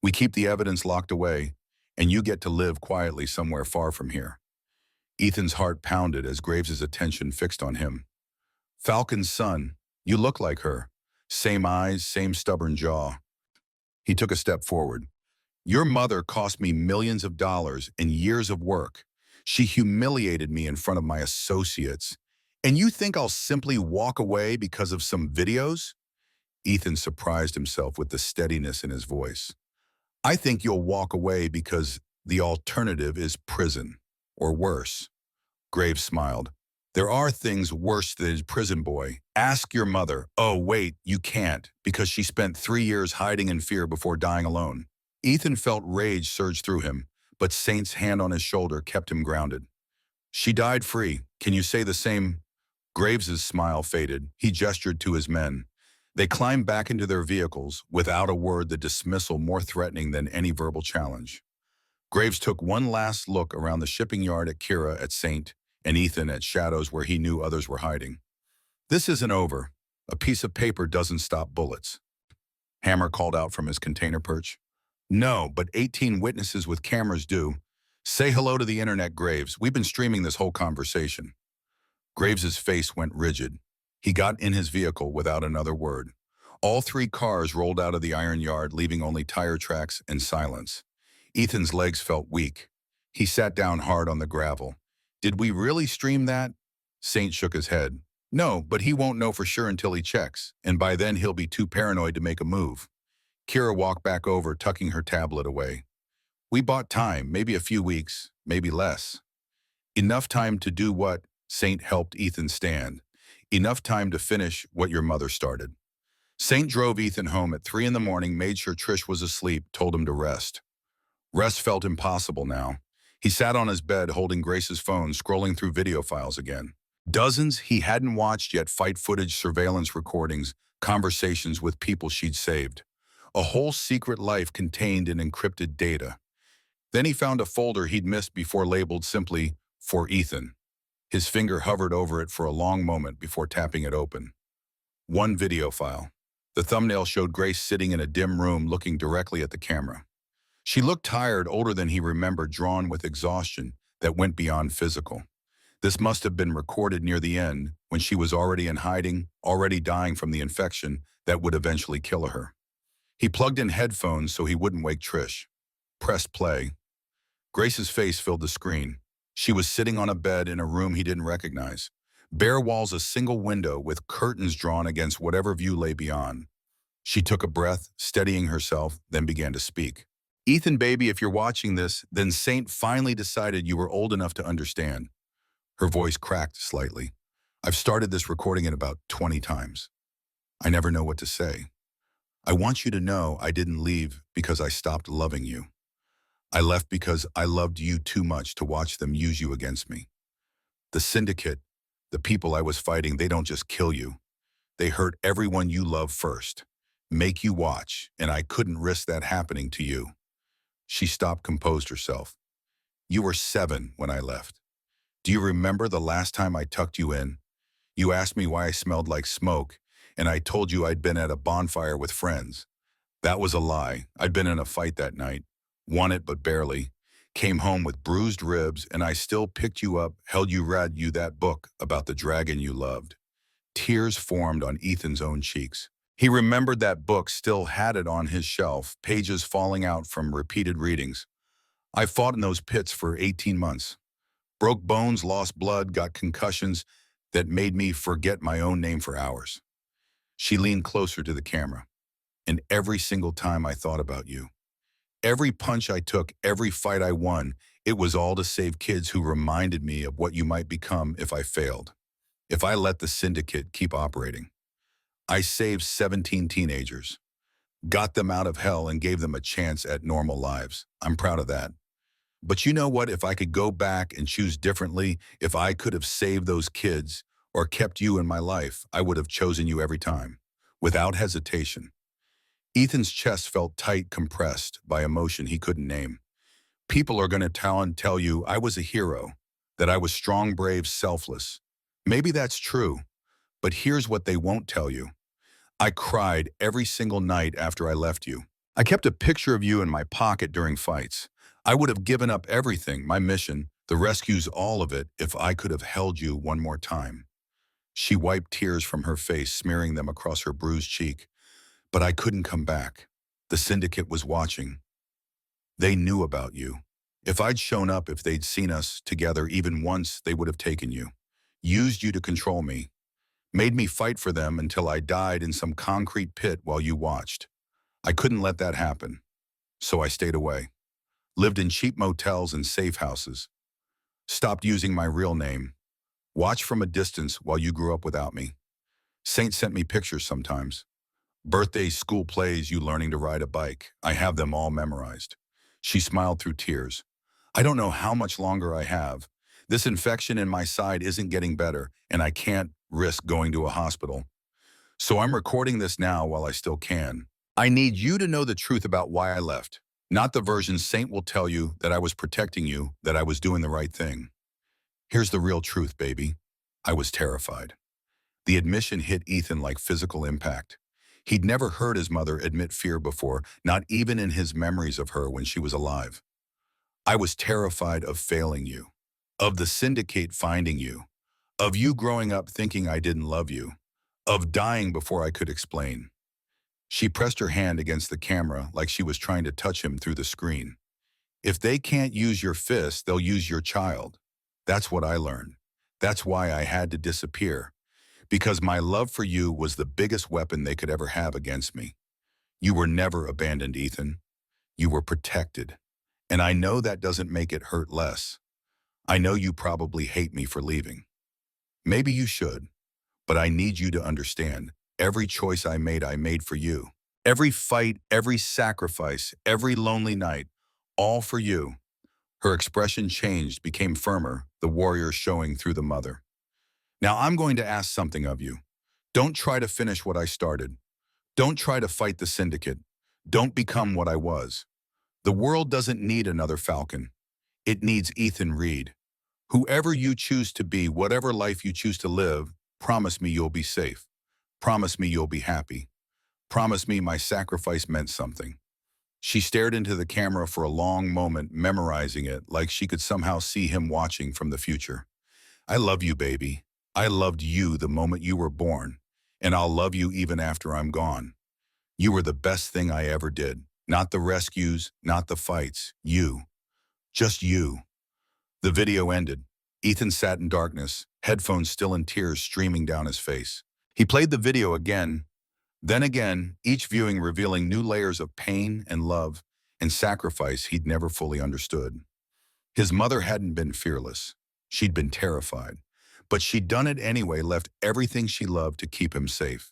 We keep the evidence locked away, and you get to live quietly somewhere far from here. Ethan's heart pounded as Graves's attention fixed on him. Falcon's son, you look like her. Same eyes, same stubborn jaw. He took a step forward. Your mother cost me millions of dollars and years of work. She humiliated me in front of my associates. And you think I'll simply walk away because of some videos? Ethan surprised himself with the steadiness in his voice. I think you'll walk away because the alternative is prison, or worse. Graves smiled. There are things worse than prison, boy. Ask your mother. Oh, wait, you can't, because she spent 3 years hiding in fear before dying alone. Ethan felt rage surge through him, but Saint's hand on his shoulder kept him grounded. She died free. Can you say the same? Graves's smile faded. He gestured to his men. They climbed back into their vehicles, without a word, the dismissal more threatening than any verbal challenge. Graves took one last look around the shipping yard at Kira, at Saint, and Ethan at Shadows where he knew others were hiding. This isn't over. A piece of paper doesn't stop bullets. Hammer called out from his container perch. No, but 18 witnesses with cameras do. Say hello to the internet, Graves. We've been streaming this whole conversation. Graves's face went rigid. He got in his vehicle without another word. All 3 cars rolled out of the iron yard, leaving only tire tracks and silence. Ethan's legs felt weak. He sat down hard on the gravel. Did we really stream that? Saint shook his head. No, but he won't know for sure until he checks, and by then he'll be too paranoid to make a move. Kira walked back over, tucking her tablet away. We bought time, maybe a few weeks, maybe less. Enough time to do what? Saint helped Ethan stand. Enough time to finish what your mother started. Saint drove Ethan home at 3 in the morning, made sure Trish was asleep, told him to rest. Rest felt impossible now. He sat on his bed holding Grace's phone, scrolling through video files again. Dozens he hadn't watched yet, fight footage, surveillance recordings, conversations with people she'd saved. A whole secret life contained in encrypted data. Then he found a folder he'd missed before, labeled simply, "For Ethan." His finger hovered over it for a long moment before tapping it open. One video file. The thumbnail showed Grace sitting in a dim room looking directly at the camera. She looked tired, older than he remembered, drawn with exhaustion that went beyond physical. This must have been recorded near the end, when she was already in hiding, already dying from the infection that would eventually kill her. He plugged in headphones so he wouldn't wake Trish. Pressed play. Grace's face filled the screen. She was sitting on a bed in a room he didn't recognize. Bare walls, a single window with curtains drawn against whatever view lay beyond. She took a breath, steadying herself, then began to speak. Ethan, baby, if you're watching this, then Saint finally decided you were old enough to understand. Her voice cracked slightly. I've started this recording it about 20 times. I never know what to say. I want you to know I didn't leave because I stopped loving you. I left because I loved you too much to watch them use you against me. The syndicate, the people I was fighting, they don't just kill you. They hurt everyone you love first, make you watch, and I couldn't risk that happening to you. She stopped, composed herself. You were 7 when I left. Do you remember the last time I tucked you in? You asked me why I smelled like smoke, and I told you I'd been at a bonfire with friends. That was a lie. I'd been in a fight that night. Won it, but barely. Came home with bruised ribs, and I still picked you up, held you, read you that book about the dragon you loved. Tears formed on Ethan's own cheeks. He remembered that book, still had it on his shelf, pages falling out from repeated readings. I fought in those pits for 18 months. Broke bones, lost blood, got concussions that made me forget my own name for hours. She leaned closer to the camera. And every single time I thought about you, every punch I took, every fight I won, it was all to save kids who reminded me of what you might become if I failed. If I let the syndicate keep operating. I saved 17 teenagers, got them out of hell and gave them a chance at normal lives. I'm proud of that. But you know what? If I could go back and choose differently, if I could have saved those kids or kept you in my life, I would have chosen you every time, without hesitation. Ethan's chest felt tight, compressed by emotion he couldn't name. People are going to tell you I was a hero, that I was strong, brave, selfless. Maybe that's true, but here's what they won't tell you. I cried every single night after I left you. I kept a picture of you in my pocket during fights. I would have given up everything, my mission, the rescues, all of it, if I could have held you one more time. She wiped tears from her face, smearing them across her bruised cheek. But I couldn't come back. The syndicate was watching. They knew about you. If I'd shown up, if they'd seen us together even once, they would have taken you. Used you to control me. Made me fight for them until I died in some concrete pit while you watched. I couldn't let that happen. So I stayed away. Lived in cheap motels and safe houses. Stopped using my real name. Watched from a distance while you grew up without me. Saint sent me pictures sometimes. Birthdays, school plays, you learning to ride a bike. I have them all memorized. She smiled through tears. I don't know how much longer I have. This infection in my side isn't getting better, and I can't risk going to a hospital. So I'm recording this now while I still can. I need you to know the truth about why I left. Not the version Saint will tell you that I was protecting you, that I was doing the right thing. Here's the real truth, baby. I was terrified. The admission hit Ethan like physical impact. He'd never heard his mother admit fear before, not even in his memories of her when she was alive. I was terrified of failing you, of the syndicate finding you, of you growing up thinking I didn't love you, of dying before I could explain. She pressed her hand against the camera like she was trying to touch him through the screen. If they can't use your fist, they'll use your child. That's what I learned. That's why I had to disappear. Because my love for you was the biggest weapon they could ever have against me. You were never abandoned, Ethan. You were protected. And I know that doesn't make it hurt less. I know you probably hate me for leaving. Maybe you should, but I need you to understand. Every choice I made for you. Every fight, every sacrifice, every lonely night, all for you. Her expression changed, became firmer, the warrior showing through the mother. Now I'm going to ask something of you. Don't try to finish what I started. Don't try to fight the syndicate. Don't become what I was. The world doesn't need another Falcon. It needs Ethan Reed. Whoever you choose to be, whatever life you choose to live, promise me you'll be safe. Promise me you'll be happy. Promise me my sacrifice meant something. She stared into the camera for a long moment, memorizing it like she could somehow see him watching from the future. I love you, baby. I loved you the moment you were born, and I'll love you even after I'm gone. You were the best thing I ever did. Not the rescues, not the fights. You. Just you. The video ended. Ethan sat in darkness, headphones still and tears streaming down his face. He played the video again, then again, each viewing revealing new layers of pain and love and sacrifice he'd never fully understood. His mother hadn't been fearless. She'd been terrified. But she'd done it anyway, left everything she loved to keep him safe.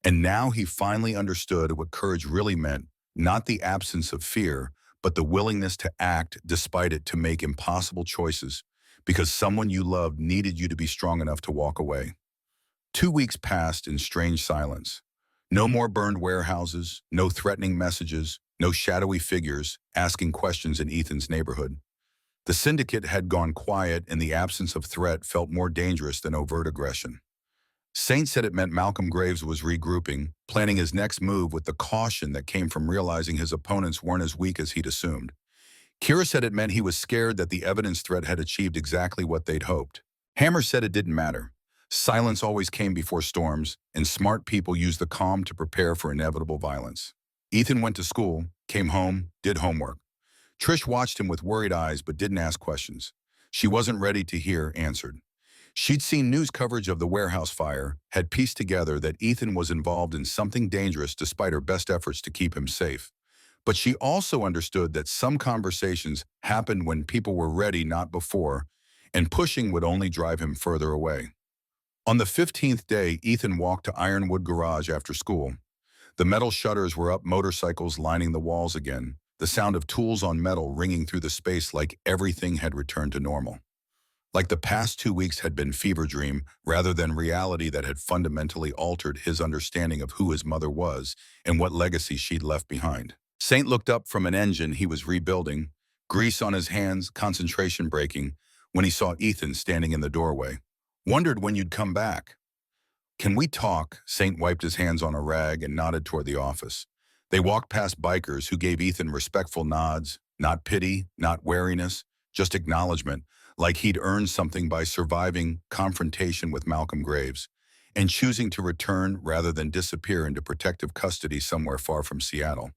And now he finally understood what courage really meant, not the absence of fear, but the willingness to act despite it, to make impossible choices, because someone you loved needed you to be strong enough to walk away. 2 weeks passed in strange silence. No more burned warehouses, no threatening messages, no shadowy figures asking questions in Ethan's neighborhood. The syndicate had gone quiet, and the absence of threat felt more dangerous than overt aggression. Saint said it meant Malcolm Graves was regrouping, planning his next move with the caution that came from realizing his opponents weren't as weak as he'd assumed. Kira said it meant he was scared that the evidence threat had achieved exactly what they'd hoped. Hammer said it didn't matter. Silence always came before storms, and smart people used the calm to prepare for inevitable violence. Ethan went to school, came home, did homework. Trish watched him with worried eyes but didn't ask questions. She wasn't ready to hear answered. She'd seen news coverage of the warehouse fire, had pieced together that Ethan was involved in something dangerous despite her best efforts to keep him safe. But she also understood that some conversations happened when people were ready, not before, and pushing would only drive him further away. On the 15th day, Ethan walked to Ironwood Garage after school. The metal shutters were up, motorcycles lining the walls again, the sound of tools on metal ringing through the space like everything had returned to normal. Like the past 2 weeks had been fever dream rather than reality that had fundamentally altered his understanding of who his mother was and what legacy she'd left behind. Saint looked up from an engine he was rebuilding, grease on his hands, concentration breaking, when he saw Ethan standing in the doorway. Wondered when you'd come back. Can we talk? Saint wiped his hands on a rag and nodded toward the office. They walked past bikers who gave Ethan respectful nods, not pity, not wariness, just acknowledgement, like he'd earned something by surviving confrontation with Malcolm Graves. and choosing to return rather than disappear into protective custody somewhere far from Seattle.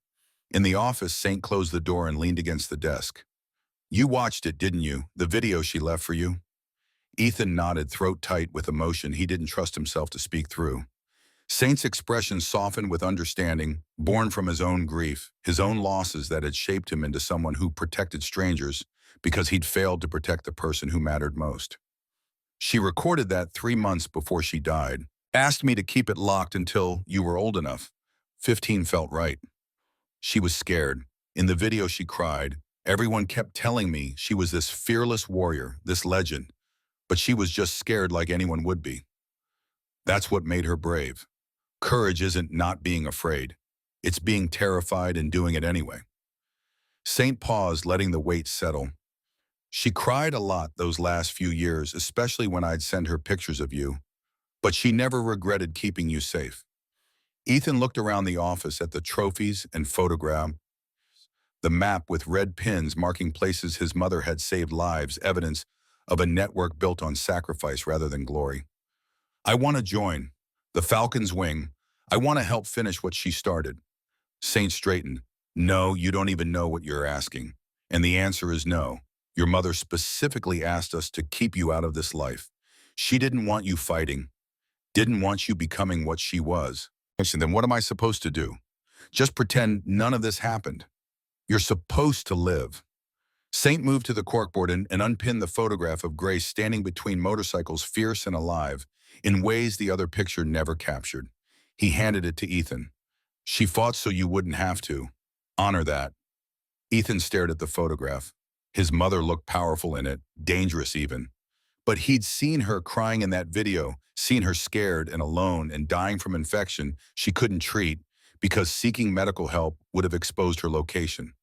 In the office, Saint closed the door and leaned against the desk. "You watched it, didn't you? The video she left for you?" Ethan nodded, throat tight with emotion he didn't trust himself to speak through. Saint's expression softened with understanding, born from his own grief, his own losses that had shaped him into someone who protected strangers because he'd failed to protect the person who mattered most. "She recorded that 3 months before she died. Asked me to keep it locked until you were old enough. 15 felt right." She was scared. In the video she cried. Everyone kept telling me she was this fearless warrior, this legend, but she was just scared like anyone would be. That's what made her brave. Courage isn't not being afraid. It's being terrified and doing it anyway. Saint paused, letting the weight settle. "She cried a lot those last few years, especially when I'd send her pictures of you, but she never regretted keeping you safe." Ethan looked around the office at the trophies and photographs, the map with red pins marking places his mother had saved lives, evidence of a network built on sacrifice rather than glory. "I want to join. The Falcon's wing. I want to help finish what she started." Saint straightened. "No, you don't even know what you're asking. And the answer is no. Your mother specifically asked us to keep you out of this life. She didn't want you fighting, didn't want you becoming what she was." I said, "Then what am I supposed to do? Just pretend none of this happened? You're supposed to live." Saint moved to the corkboard and unpinned the photograph of Grace standing between motorcycles, fierce and alive, in ways the other picture never captured. He handed it to Ethan. "She fought so you wouldn't have to. Honor that." Ethan stared at the photograph. His mother looked powerful in it, dangerous even. But he'd seen her crying in that video, seen her scared and alone and dying from infection she couldn't treat because seeking medical help would have exposed her location.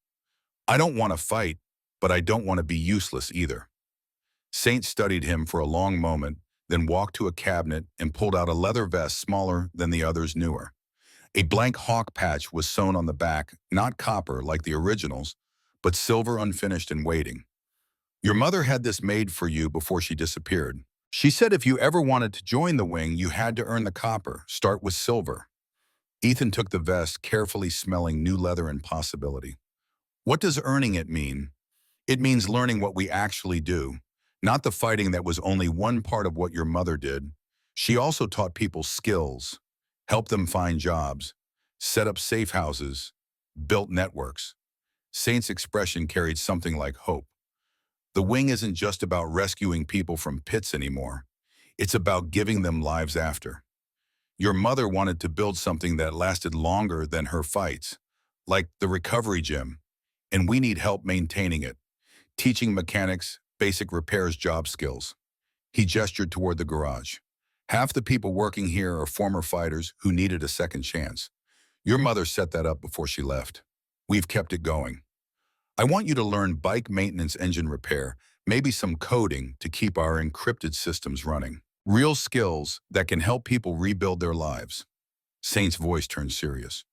"I don't want to fight, but I don't want to be useless either." Saint studied him for a long moment, then walked to a cabinet and pulled out a leather vest smaller than the others, newer. A blank hawk patch was sewn on the back, not copper like the originals, but silver, unfinished and waiting. "Your mother had this made for you before she disappeared. She said if you ever wanted to join the wing, you had to earn the copper, start with silver." Ethan took the vest, carefully smelling new leather and possibility. "What does earning it mean?" "It means learning what we actually do, not the fighting that was only one part of what your mother did. She also taught people skills, helped them find jobs, set up safe houses, built networks." Saint's expression carried something like hope. "The wing isn't just about rescuing people from pits anymore. It's about giving them lives after. Your mother wanted to build something that lasted longer than her fights, like the recovery gym, and we need help maintaining it, teaching mechanics, basic repairs, job skills." He gestured toward the garage. "Half the people working here are former fighters who needed a second chance. Your mother set that up before she left. We've kept it going. I want you to learn bike maintenance, engine repair, maybe some coding to keep our encrypted systems running. Real skills that can help people rebuild their lives." Saint's voice turned serious.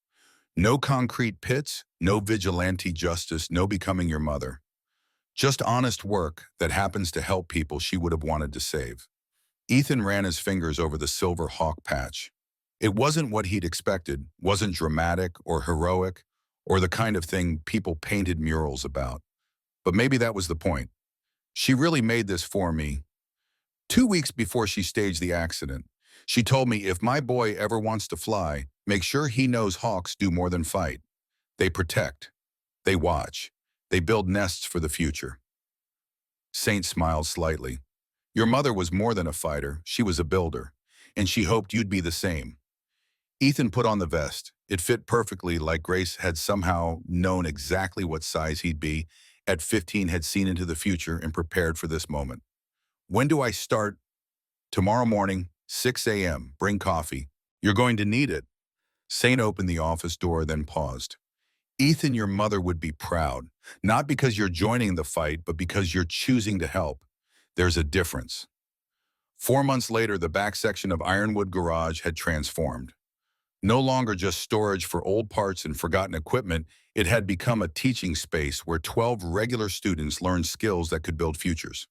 "No concrete pits, no vigilante justice, no becoming your mother. Just honest work that happens to help people she would have wanted to save." Ethan ran his fingers over the silver hawk patch. It wasn't what he'd expected, wasn't dramatic or heroic, or the kind of thing people painted murals about. But maybe that was the point. "She really made this for me. 2 weeks before she staged the accident, she told me if my boy ever wants to fly, make sure he knows hawks do more than fight. They protect. They watch. They build nests for the future." Saint smiled slightly. "Your mother was more than a fighter, she was a builder, and she hoped you'd be the same." Ethan put on the vest. It fit perfectly, like Grace had somehow known exactly what size he'd be. At 15, had seen into the future and prepared for this moment. "When do I start?" "Tomorrow morning, 6 a.m. Bring coffee. You're going to need it." Saint opened the office door, then paused. "Ethan, your mother would be proud, not because you're joining the fight, but because you're choosing to help. There's a difference." 4 months later, the back section of Ironwood Garage had transformed. No longer just storage for old parts and forgotten equipment, it had become a teaching space where 12 regular students learned skills that could build futures.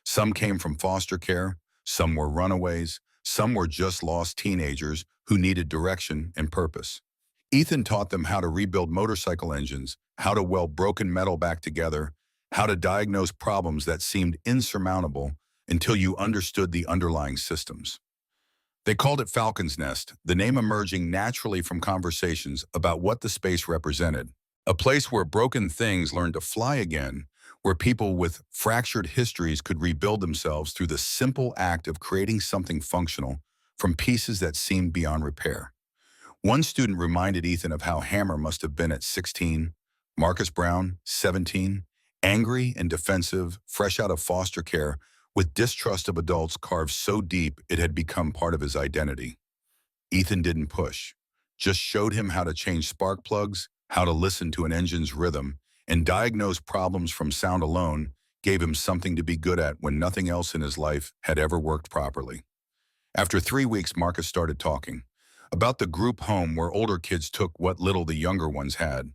Some came from foster care, some were runaways, Some were just lost teenagers who needed direction and purpose. Ethan taught them how to rebuild motorcycle engines, how to weld broken metal back together, how to diagnose problems that seemed insurmountable until you understood the underlying systems. They called it Falcon's Nest, the name emerging naturally from conversations about what the space represented. A place where broken things learned to fly again, where people with fractured histories could rebuild themselves through the simple act of creating something functional from pieces that seemed beyond repair. One student reminded Ethan of how Hammer must have been at 16, Marcus Brown, 17, angry and defensive, fresh out of foster care, with distrust of adults carved so deep it had become part of his identity. Ethan didn't push, just showed him how to change spark plugs, how to listen to an engine's rhythm, and diagnose problems from sound alone, gave him something to be good at when nothing else in his life had ever worked properly. After 3 weeks, Marcus started talking about the group home where older kids took what little the younger ones had,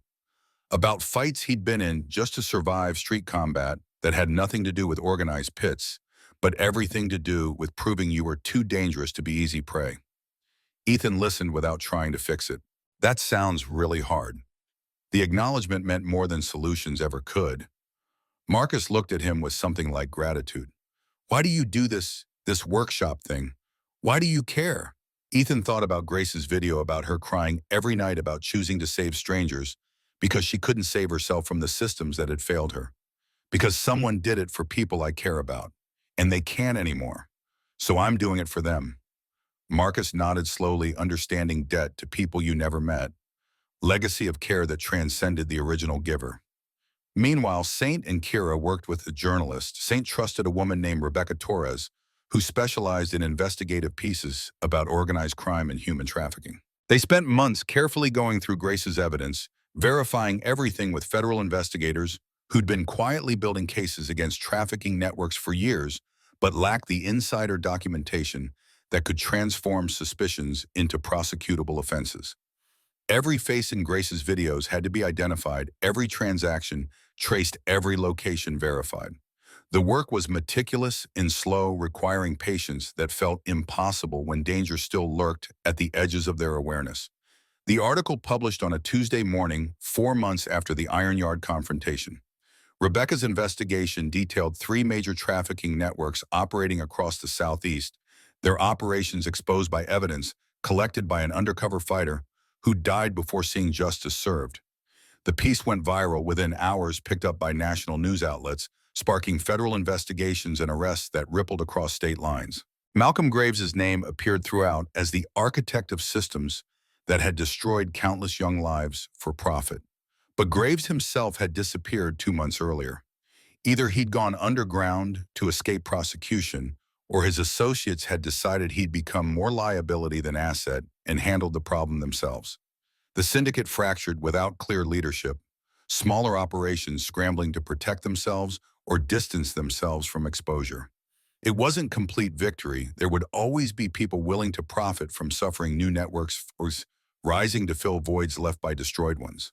about fights he'd been in just to survive street combat that had nothing to do with organized pits, but everything to do with proving you were too dangerous to be easy prey. Ethan listened without trying to fix it. That sounds really hard. The acknowledgement meant more than solutions ever could. Marcus looked at him with something like gratitude. Why do you do this workshop thing? Why do you care? Ethan thought about Grace's video about her crying every night about choosing to save strangers because she couldn't save herself from the systems that had failed her. Because someone did it for people I care about, and they can't anymore. So I'm doing it for them. Marcus nodded slowly, understanding debt to people you never met, legacy of care that transcended the original giver. Meanwhile, Saint and Kira worked with a journalist. Saint trusted a woman named Rebecca Torres, who specialized in investigative pieces about organized crime and human trafficking. They spent months carefully going through Grace's evidence, verifying everything with federal investigators who'd been quietly building cases against trafficking networks for years, but lacked the insider documentation that could transform suspicions into prosecutable offenses. Every face in Grace's videos had to be identified, every transaction traced, every location verified. The work was meticulous and slow, requiring patience that felt impossible when danger still lurked at the edges of their awareness. The article published on a Tuesday morning, 4 months after the Iron Yard confrontation. Rebecca's investigation detailed 3 major trafficking networks operating across the Southeast, their operations exposed by evidence collected by an undercover fighter who died before seeing justice served. The piece went viral within hours, picked up by national news outlets, sparking federal investigations and arrests that rippled across state lines. Malcolm Graves's name appeared throughout as the architect of systems that had destroyed countless young lives for profit. But Graves himself had disappeared 2 months earlier. Either he'd gone underground to escape prosecution, or his associates had decided he'd become more liability than asset and handled the problem themselves. The syndicate fractured without clear leadership, smaller operations scrambling to protect themselves or distance themselves from exposure. It wasn't complete victory. There would always be people willing to profit from suffering new networks rising to fill voids left by destroyed ones.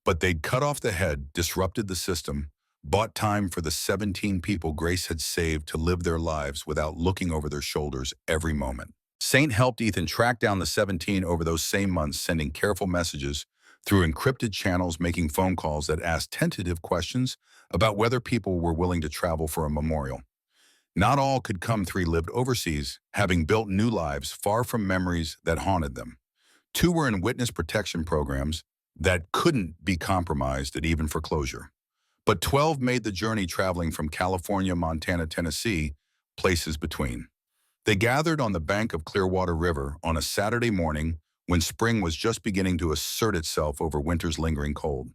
But they'd cut off the head, disrupted the system, bought time for the 17 people Grace had saved to live their lives without looking over their shoulders every moment. Saint helped Ethan track down the 17 over those same months, sending careful messages through encrypted channels, making phone calls that asked tentative questions about whether people were willing to travel for a memorial. Not all could come. 3 lived overseas, having built new lives far from memories that haunted them. 2 were in witness protection programs that couldn't be compromised at even foreclosure. But 12 made the journey, traveling from California, Montana, Tennessee, places between. They gathered on the bank of Clearwater River on a Saturday morning when spring was just beginning to assert itself over winter's lingering cold.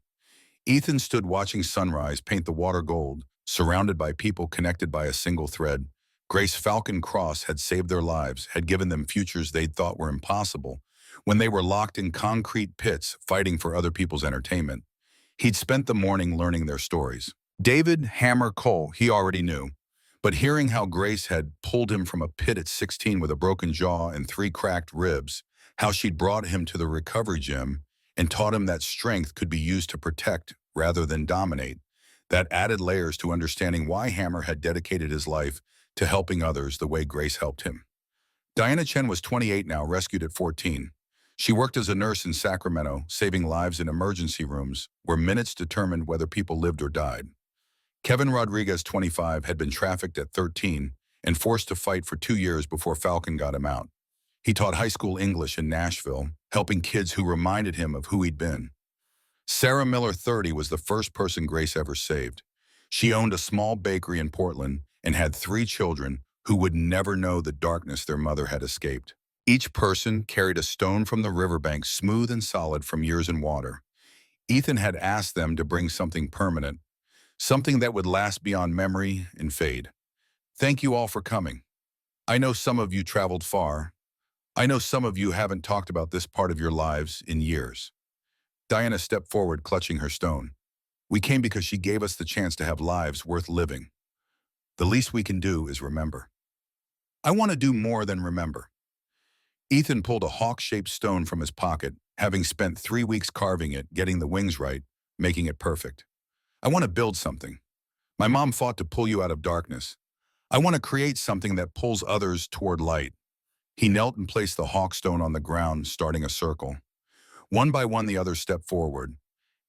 Ethan stood watching sunrise paint the water gold, surrounded by people connected by a single thread. Grace Falcon Cross had saved their lives, had given them futures they'd thought were impossible, when they were locked in concrete pits fighting for other people's entertainment. He'd spent the morning learning their stories. David Hammer Cole, he already knew. But hearing how Grace had pulled him from a pit at 16 with a broken jaw and 3 cracked ribs, how she'd brought him to the recovery gym and taught him that strength could be used to protect rather than dominate, that added layers to understanding why Hammer had dedicated his life to helping others the way Grace helped him. Diana Chen was 28 now, rescued at 14. She worked as a nurse in Sacramento, saving lives in emergency rooms where minutes determined whether people lived or died. Kevin Rodriguez, 25, had been trafficked at 13 and forced to fight for 2 years before Falcon got him out. He taught high school English in Nashville, helping kids who reminded him of who he'd been. Sarah Miller, 30, was the first person Grace ever saved. She owned a small bakery in Portland and had 3 children who would never know the darkness their mother had escaped. Each person carried a stone from the riverbank, smooth and solid from years in water. Ethan had asked them to bring something permanent, something that would last beyond memory and fade. Thank you all for coming. I know some of you traveled far. I know some of you haven't talked about this part of your lives in years. Diana stepped forward, clutching her stone. We came because she gave us the chance to have lives worth living. The least we can do is remember. I want to do more than remember. Ethan pulled a hawk-shaped stone from his pocket, having spent 3 weeks carving it, getting the wings right, making it perfect. I want to build something. My mom fought to pull you out of darkness. I want to create something that pulls others toward light. He knelt and placed the hawk stone on the ground, starting a circle. One by one, the others stepped forward.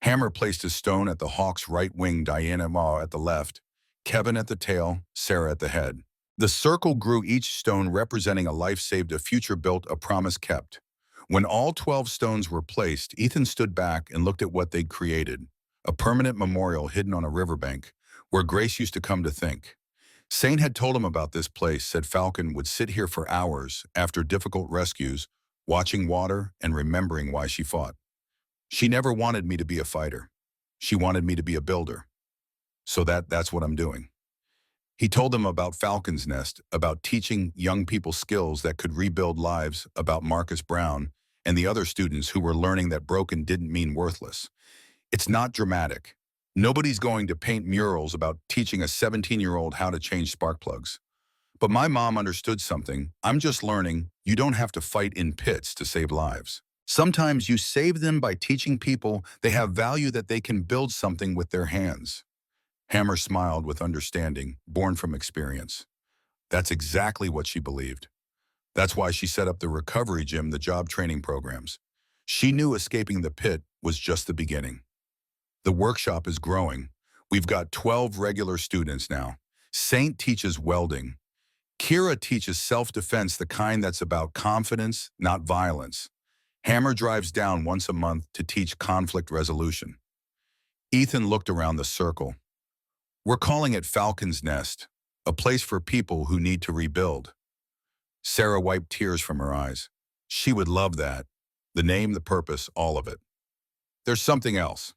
Hammer placed his stone at the hawk's right wing, Diana Ma at the left, Kevin at the tail, Sarah at the head. The circle grew, each stone representing a life saved, a future built, a promise kept. When all 12 stones were placed, Ethan stood back and looked at what they'd created, a permanent memorial hidden on a riverbank where Grace used to come to think. Saint had told him about this place, said Falcon would sit here for hours after difficult rescues, watching water and remembering why she fought. She never wanted me to be a fighter. She wanted me to be a builder. So that's what I'm doing. He told them about Falcon's Nest, about teaching young people skills that could rebuild lives, about Marcus Brown and the other students who were learning that broken didn't mean worthless. It's not dramatic. Nobody's going to paint murals about teaching a 17-year-old how to change spark plugs. But my mom understood something. I'm just learning you don't have to fight in pits to save lives. Sometimes you save them by teaching people they have value, that they can build something with their hands. Hammer smiled with understanding, born from experience. That's exactly what she believed. That's why she set up the recovery gym, the job training programs. She knew escaping the pit was just the beginning. The workshop is growing. We've got 12 regular students now. Saint teaches welding. Kira teaches self-defense, the kind that's about confidence, not violence. Hammer drives down once a month to teach conflict resolution. Ethan looked around the circle. We're calling it Falcon's Nest, a place for people who need to rebuild. Sarah wiped tears from her eyes. She would love that. The name, the purpose, all of it. There's something else.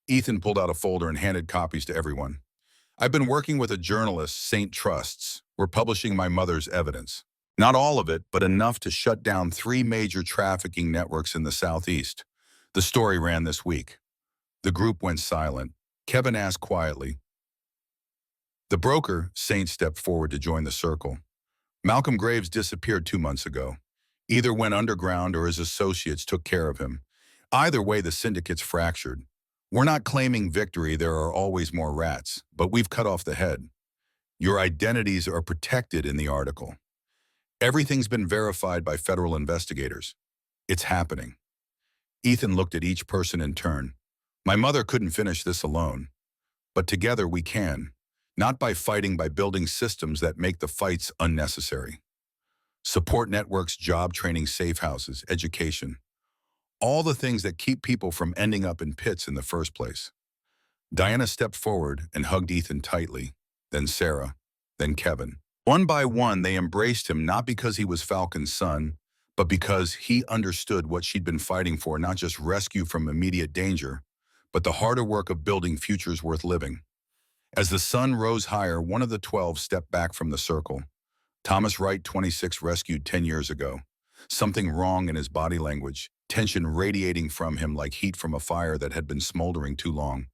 Ethan pulled out a folder and handed copies to everyone. I've been working with a journalist Saint trusts. We're publishing my mother's evidence. Not all of it, but enough to shut down 3 major trafficking networks in the Southeast. The story ran this week. The group went silent. Kevin asked quietly. The broker, Saint, stepped forward to join the circle. Malcolm Graves disappeared 2 months ago. Either went underground or his associates took care of him. Either way, the syndicate's fractured. We're not claiming victory, there are always more rats, but we've cut off the head. Your identities are protected in the article. Everything's been verified by federal investigators. It's happening. Ethan looked at each person in turn. My mother couldn't finish this alone. But together we can. Not by fighting, by building systems that make the fights unnecessary. Support networks, job training, safe houses, education. All the things that keep people from ending up in pits in the first place. Diana stepped forward and hugged Ethan tightly, then Sarah, then Kevin. One by one, they embraced him, not because he was Falcon's son, but because he understood what she'd been fighting for, not just rescue from immediate danger, but the harder work of building futures worth living. As the sun rose higher, one of the 12 stepped back from the circle. Thomas Wright, 26, rescued 10 years ago. Something wrong in his body language, tension radiating from him like heat from a fire that had been smoldering too long.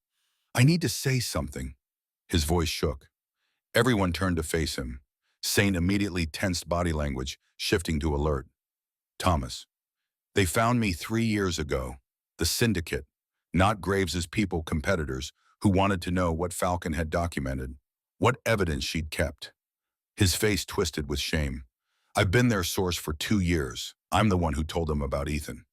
I need to say something. His voice shook. Everyone turned to face him. Saint immediately tensed body language, shifting to alert. Thomas. They found me 3 years ago. The syndicate, not Graves's people, competitors, who wanted to know what Falcon had documented, what evidence she'd kept. His face twisted with shame. I've been their source for 2 years. I'm the one who told them about Ethan.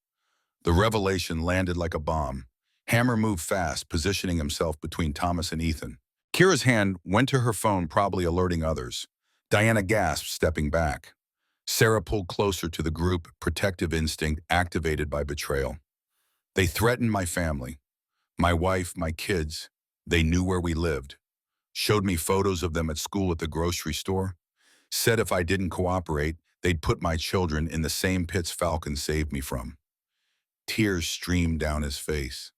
The revelation landed like a bomb. Hammer moved fast, positioning himself between Thomas and Ethan. Kira's hand went to her phone, probably alerting others. Diana gasped, stepping back. Sarah pulled closer to the group, protective instinct activated by betrayal. They threatened my family, my wife, my kids. They knew where we lived. Showed me photos of them at school, at the grocery store. Said if I didn't cooperate, they'd put my children in the same pits Falcon saved me from. Tears streamed down his face.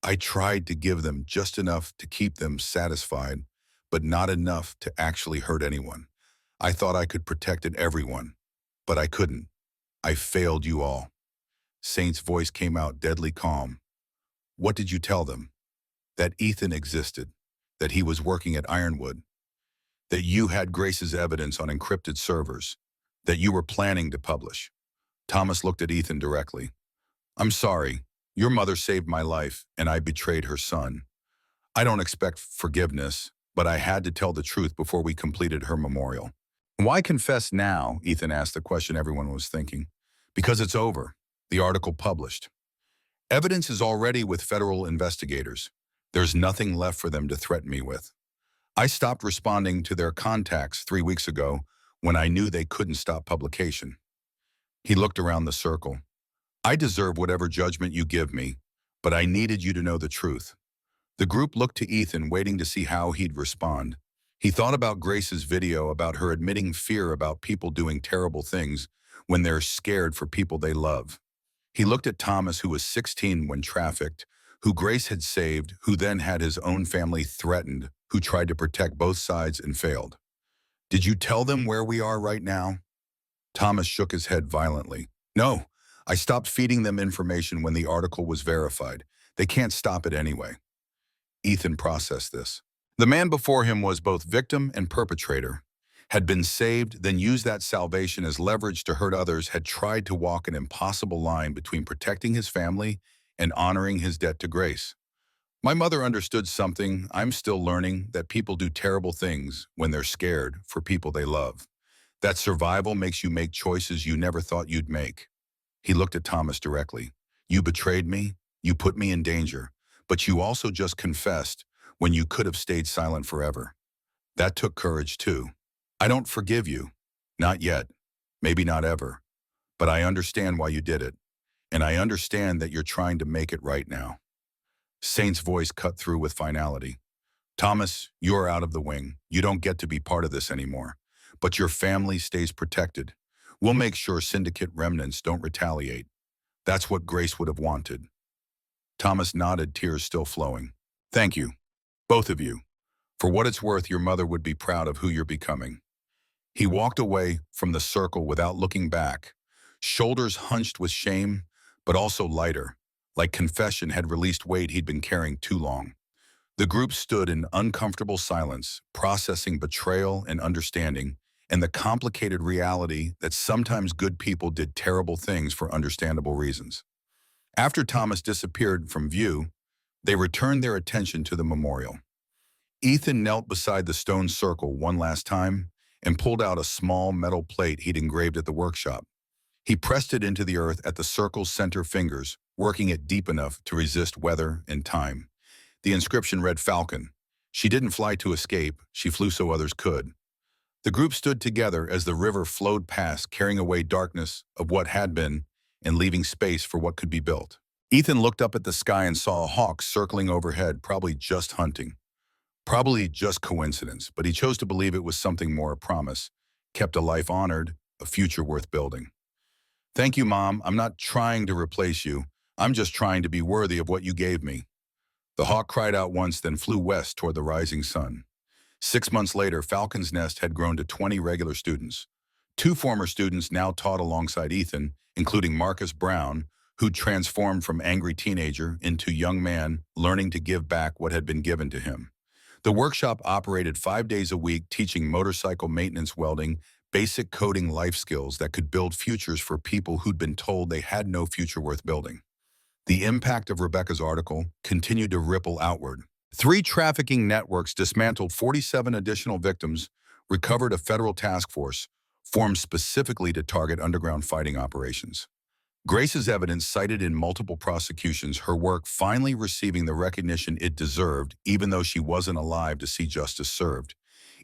I tried to give them just enough to keep them satisfied, but not enough to actually hurt anyone. I thought I could protect everyone, but I couldn't. I failed you all. Saint's voice came out deadly calm. What did you tell them? That Ethan existed, that he was working at Ironwood, that you had Grace's evidence on encrypted servers, that you were planning to publish. Thomas looked at Ethan directly. I'm sorry. Your mother saved my life, and I betrayed her son. I don't expect forgiveness, but I had to tell the truth before we completed her memorial. Why confess now? Ethan asked the question everyone was thinking. Because it's over. The article published. Evidence is already with federal investigators. There's nothing left for them to threaten me with. I stopped responding to their contacts 3 weeks ago when I knew they couldn't stop publication. He looked around the circle. I deserve whatever judgment you give me, but I needed you to know the truth. The group looked to Ethan, waiting to see how he'd respond. He thought about Grace's video about her admitting fear about people doing terrible things when they're scared for people they love. He looked at Thomas, who was 16 when trafficked, who Grace had saved, who then had his own family threatened, who tried to protect both sides and failed. Did you tell them where we are right now? Thomas shook his head violently. No, I stopped feeding them information when the article was verified. They can't stop it anyway. Ethan processed this. The man before him was both victim and perpetrator, had been saved, then used that salvation as leverage to hurt others, had tried to walk an impossible line between protecting his family and honoring his debt to Grace. My mother understood something I'm still learning, that people do terrible things when they're scared for people they love. That survival makes you make choices you never thought you'd make. He looked at Thomas directly. You betrayed me, you put me in danger, but you also just confessed when you could have stayed silent forever. That took courage too. I don't forgive you. Not yet. Maybe not ever. But I understand why you did it. And I understand that you're trying to make it right now. Saint's voice cut through with finality. Thomas, you're out of the wing. You don't get to be part of this anymore. But your family stays protected. We'll make sure syndicate remnants don't retaliate. That's what Grace would have wanted. Thomas nodded, tears still flowing. Thank you, both of you. For what it's worth, your mother would be proud of who you're becoming. He walked away from the circle without looking back, shoulders hunched with shame, but also lighter, like confession had released weight he'd been carrying too long. The group stood in uncomfortable silence, processing betrayal and understanding, and the complicated reality that sometimes good people did terrible things for understandable reasons. After Thomas disappeared from view, they returned their attention to the memorial. Ethan knelt beside the stone circle one last time and pulled out a small metal plate he'd engraved at the workshop. He pressed it into the earth at the circle's center fingers, working it deep enough to resist weather and time. The inscription read, Falcon. She didn't fly to escape, she flew so others could. The group stood together as the river flowed past, carrying away darkness of what had been and leaving space for what could be built. Ethan looked up at the sky and saw a hawk circling overhead, probably just hunting. Probably just coincidence, but he chose to believe it was something more, a promise, kept a life honored, a future worth building. Thank you, Mom. I'm not trying to replace you. I'm just trying to be worthy of what you gave me. The hawk cried out once, then flew west toward the rising sun. 6 months later, Falcon's Nest had grown to 20 regular students. 2 former students now taught alongside Ethan, including Marcus Brown, who'd transformed from angry teenager into young man, learning to give back what had been given to him. The workshop operated 5 days a week, teaching motorcycle maintenance, welding, basic coding life skills that could build futures for people who'd been told they had no future worth building. The impact of Rebecca's article continued to ripple outward. 3 trafficking networks dismantled 47 additional victims, recovered a federal task force, formed specifically to target underground fighting operations. Grace's evidence cited in multiple prosecutions, her work finally receiving the recognition it deserved, even though she wasn't alive to see justice served.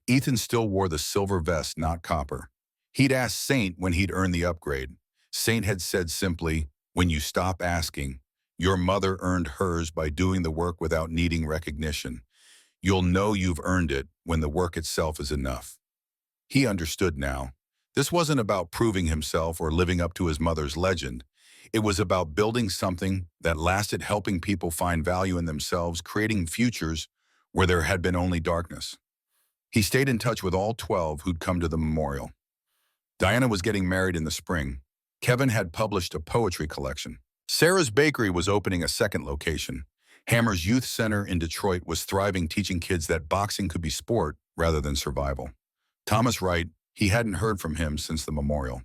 Ethan still wore the silver vest, not copper. He'd asked Saint when he'd earned the upgrade. Saint had said simply, "When you stop asking, your mother earned hers by doing the work without needing recognition. You'll know you've earned it when the work itself is enough." He understood now. This wasn't about proving himself or living up to his mother's legend. It was about building something that lasted, helping people find value in themselves, creating futures where there had been only darkness. He stayed in touch with all 12 who'd come to the memorial. Diana was getting married in the spring. Kevin had published a poetry collection. Sarah's Bakery was opening a second location. Hammer's Youth Center in Detroit was thriving, teaching kids that boxing could be sport rather than survival. Thomas Wright, he hadn't heard from him since the memorial.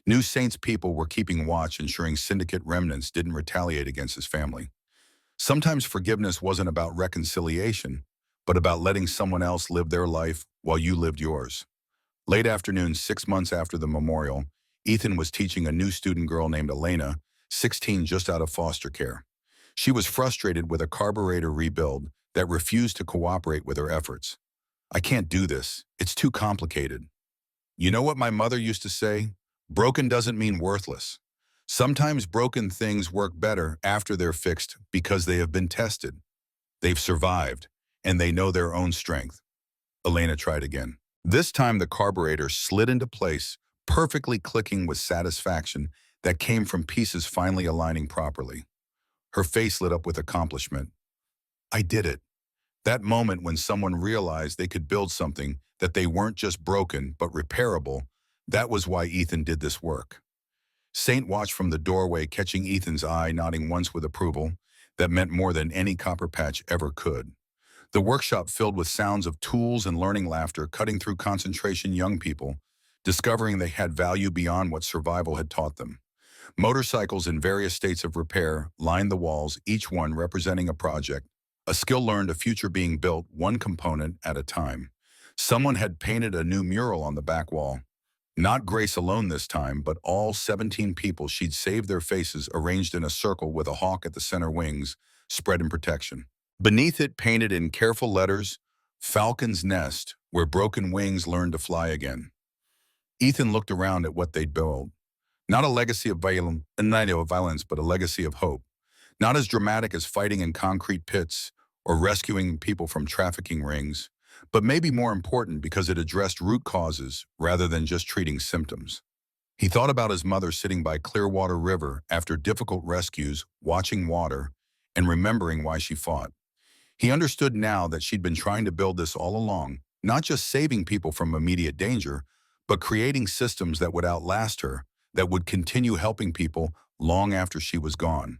New Saints people were keeping watch, ensuring syndicate remnants didn't retaliate against his family. Sometimes forgiveness wasn't about reconciliation, but about letting someone else live their life while you lived yours. Late afternoon, 6 months after the memorial, Ethan was teaching a new student girl named Elena, 16, just out of foster care. She was frustrated with a carburetor rebuild that refused to cooperate with her efforts. "I can't do this. It's too complicated." "You know what my mother used to say? Broken doesn't mean worthless. Sometimes broken things work better after they're fixed because they have been tested. They've survived, and they know their own strength." Elena tried again. This time the carburetor slid into place, perfectly clicking with satisfaction that came from pieces finally aligning properly. Her face lit up with accomplishment. "I did it." That moment when someone realized they could build something, that they weren't just broken but repairable, that was why Ethan did this work. Saint watched from the doorway, catching Ethan's eye, nodding once with approval. That meant more than any copper patch ever could. The workshop filled with sounds of tools and learning laughter, cutting through concentration, young people, discovering they had value beyond what survival had taught them. Motorcycles in various states of repair lined the walls, each one representing a project, a skill learned, a future being built, one component at a time. Someone had painted a new mural on the back wall. Not Grace alone this time, but all 17 people she'd saved, their faces arranged in a circle with a hawk at the center, wings spread in protection. Beneath it, painted in careful letters, "Falcon's Nest, where broken wings learn to fly again." Ethan looked around at what they'd built. Not a legacy of violence, but a legacy of hope. Not as dramatic as fighting in concrete pits or rescuing people from trafficking rings, but maybe more important because it addressed root causes rather than just treating symptoms. He thought about his mother sitting by Clearwater River after difficult rescues, watching water, and remembering why she fought. He understood now that she'd been trying to build this all along, not just saving people from immediate danger, but creating systems that would outlast her, that would continue helping people long after she was gone.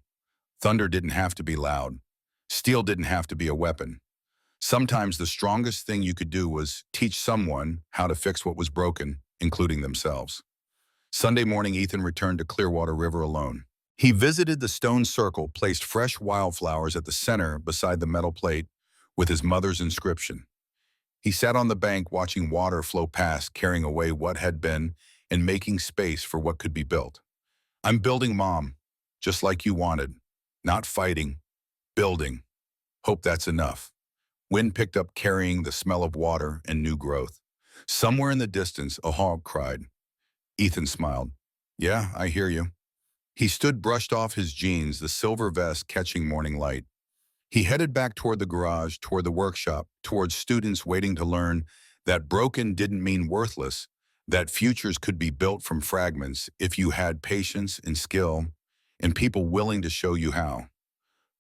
Thunder didn't have to be loud. Steel didn't have to be a weapon. Sometimes the strongest thing you could do was teach someone how to fix what was broken, including themselves. Sunday morning, Ethan returned to Clearwater River alone. He visited the stone circle, placed fresh wildflowers at the center beside the metal plate with his mother's inscription. He sat on the bank watching water flow past, carrying away what had been and making space for what could be built. "I'm building, Mom, just like you wanted. Not fighting, building. Hope that's enough." Wind picked up, carrying the smell of water and new growth. Somewhere in the distance, a hawk cried. Ethan smiled. "Yeah, I hear you." He stood, brushed off his jeans, the silver vest catching morning light. He headed back toward the garage, toward the workshop, towards students waiting to learn that broken didn't mean worthless, that futures could be built from fragments if you had patience and skill and people willing to show you how.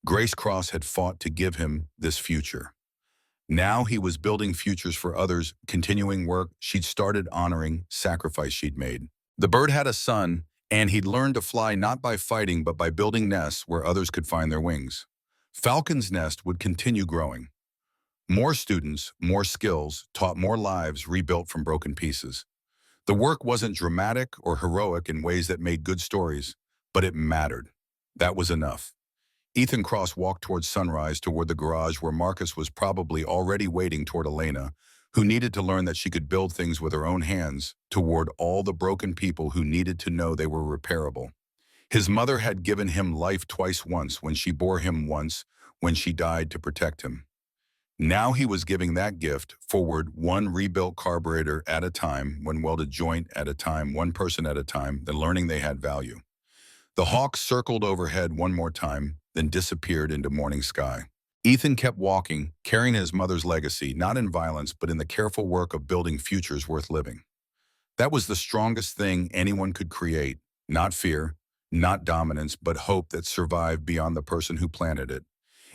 Grace Cross had fought to give him this future. Now he was building futures for others, continuing work she'd started, honoring sacrifice she'd made. The bird had a son, and he'd learned to fly not by fighting but by building nests where others could find their wings. Falcon's Nest would continue growing. More students, more skills, taught more lives rebuilt from broken pieces. The work wasn't dramatic or heroic in ways that made good stories, but it mattered. That was enough. Ethan Cross walked toward sunrise, toward the garage where Marcus was probably already waiting, toward Elena, who needed to learn that she could build things with her own hands, toward all the broken people who needed to know they were repairable. His mother had given him life twice, once when she bore him, once when she died to protect him. Now he was giving that gift forward, one rebuilt carburetor at a time, one welded joint at a time, one person at a time, then learning they had value. The hawk circled overhead one more time, then disappeared into morning sky. Ethan kept walking, carrying his mother's legacy, not in violence, but in the careful work of building futures worth living. That was the strongest thing anyone could create, not fear, not dominance, but hope that survived beyond the person who planted it.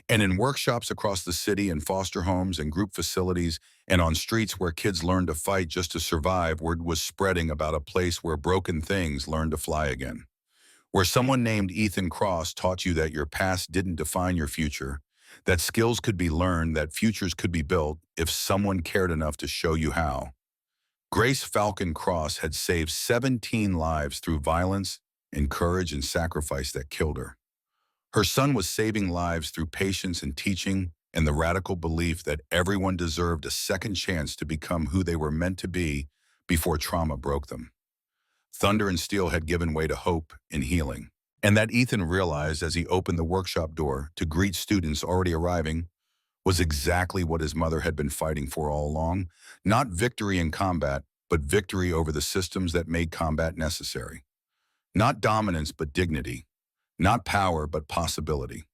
And in workshops across the city, in foster homes and group facilities, and on streets where kids learned to fight just to survive, word was spreading about a place where broken things learned to fly again. Where someone named Ethan Cross taught you that your past didn't define your future, that skills could be learned, that futures could be built if someone cared enough to show you how. Grace Falcon Cross had saved 17 lives through violence and courage and sacrifice that killed her. Her son was saving lives through patience and teaching and the radical belief that everyone deserved a second chance to become who they were meant to be before trauma broke them. Thunder and steel had given way to hope and healing. And that Ethan realized as he opened the workshop door to greet students already arriving was exactly what his mother had been fighting for all along. Not victory in combat, but victory over the systems that made combat necessary. Not dominance, but dignity. Not power, but possibility.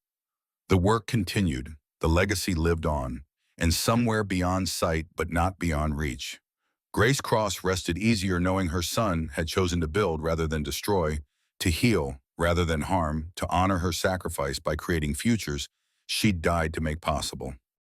The work continued, the legacy lived on, and somewhere beyond sight, but not beyond reach. Grace Cross rested easier knowing her son had chosen to build rather than destroy, to heal rather than harm, to honor her sacrifice by creating futures she'd died to make possible.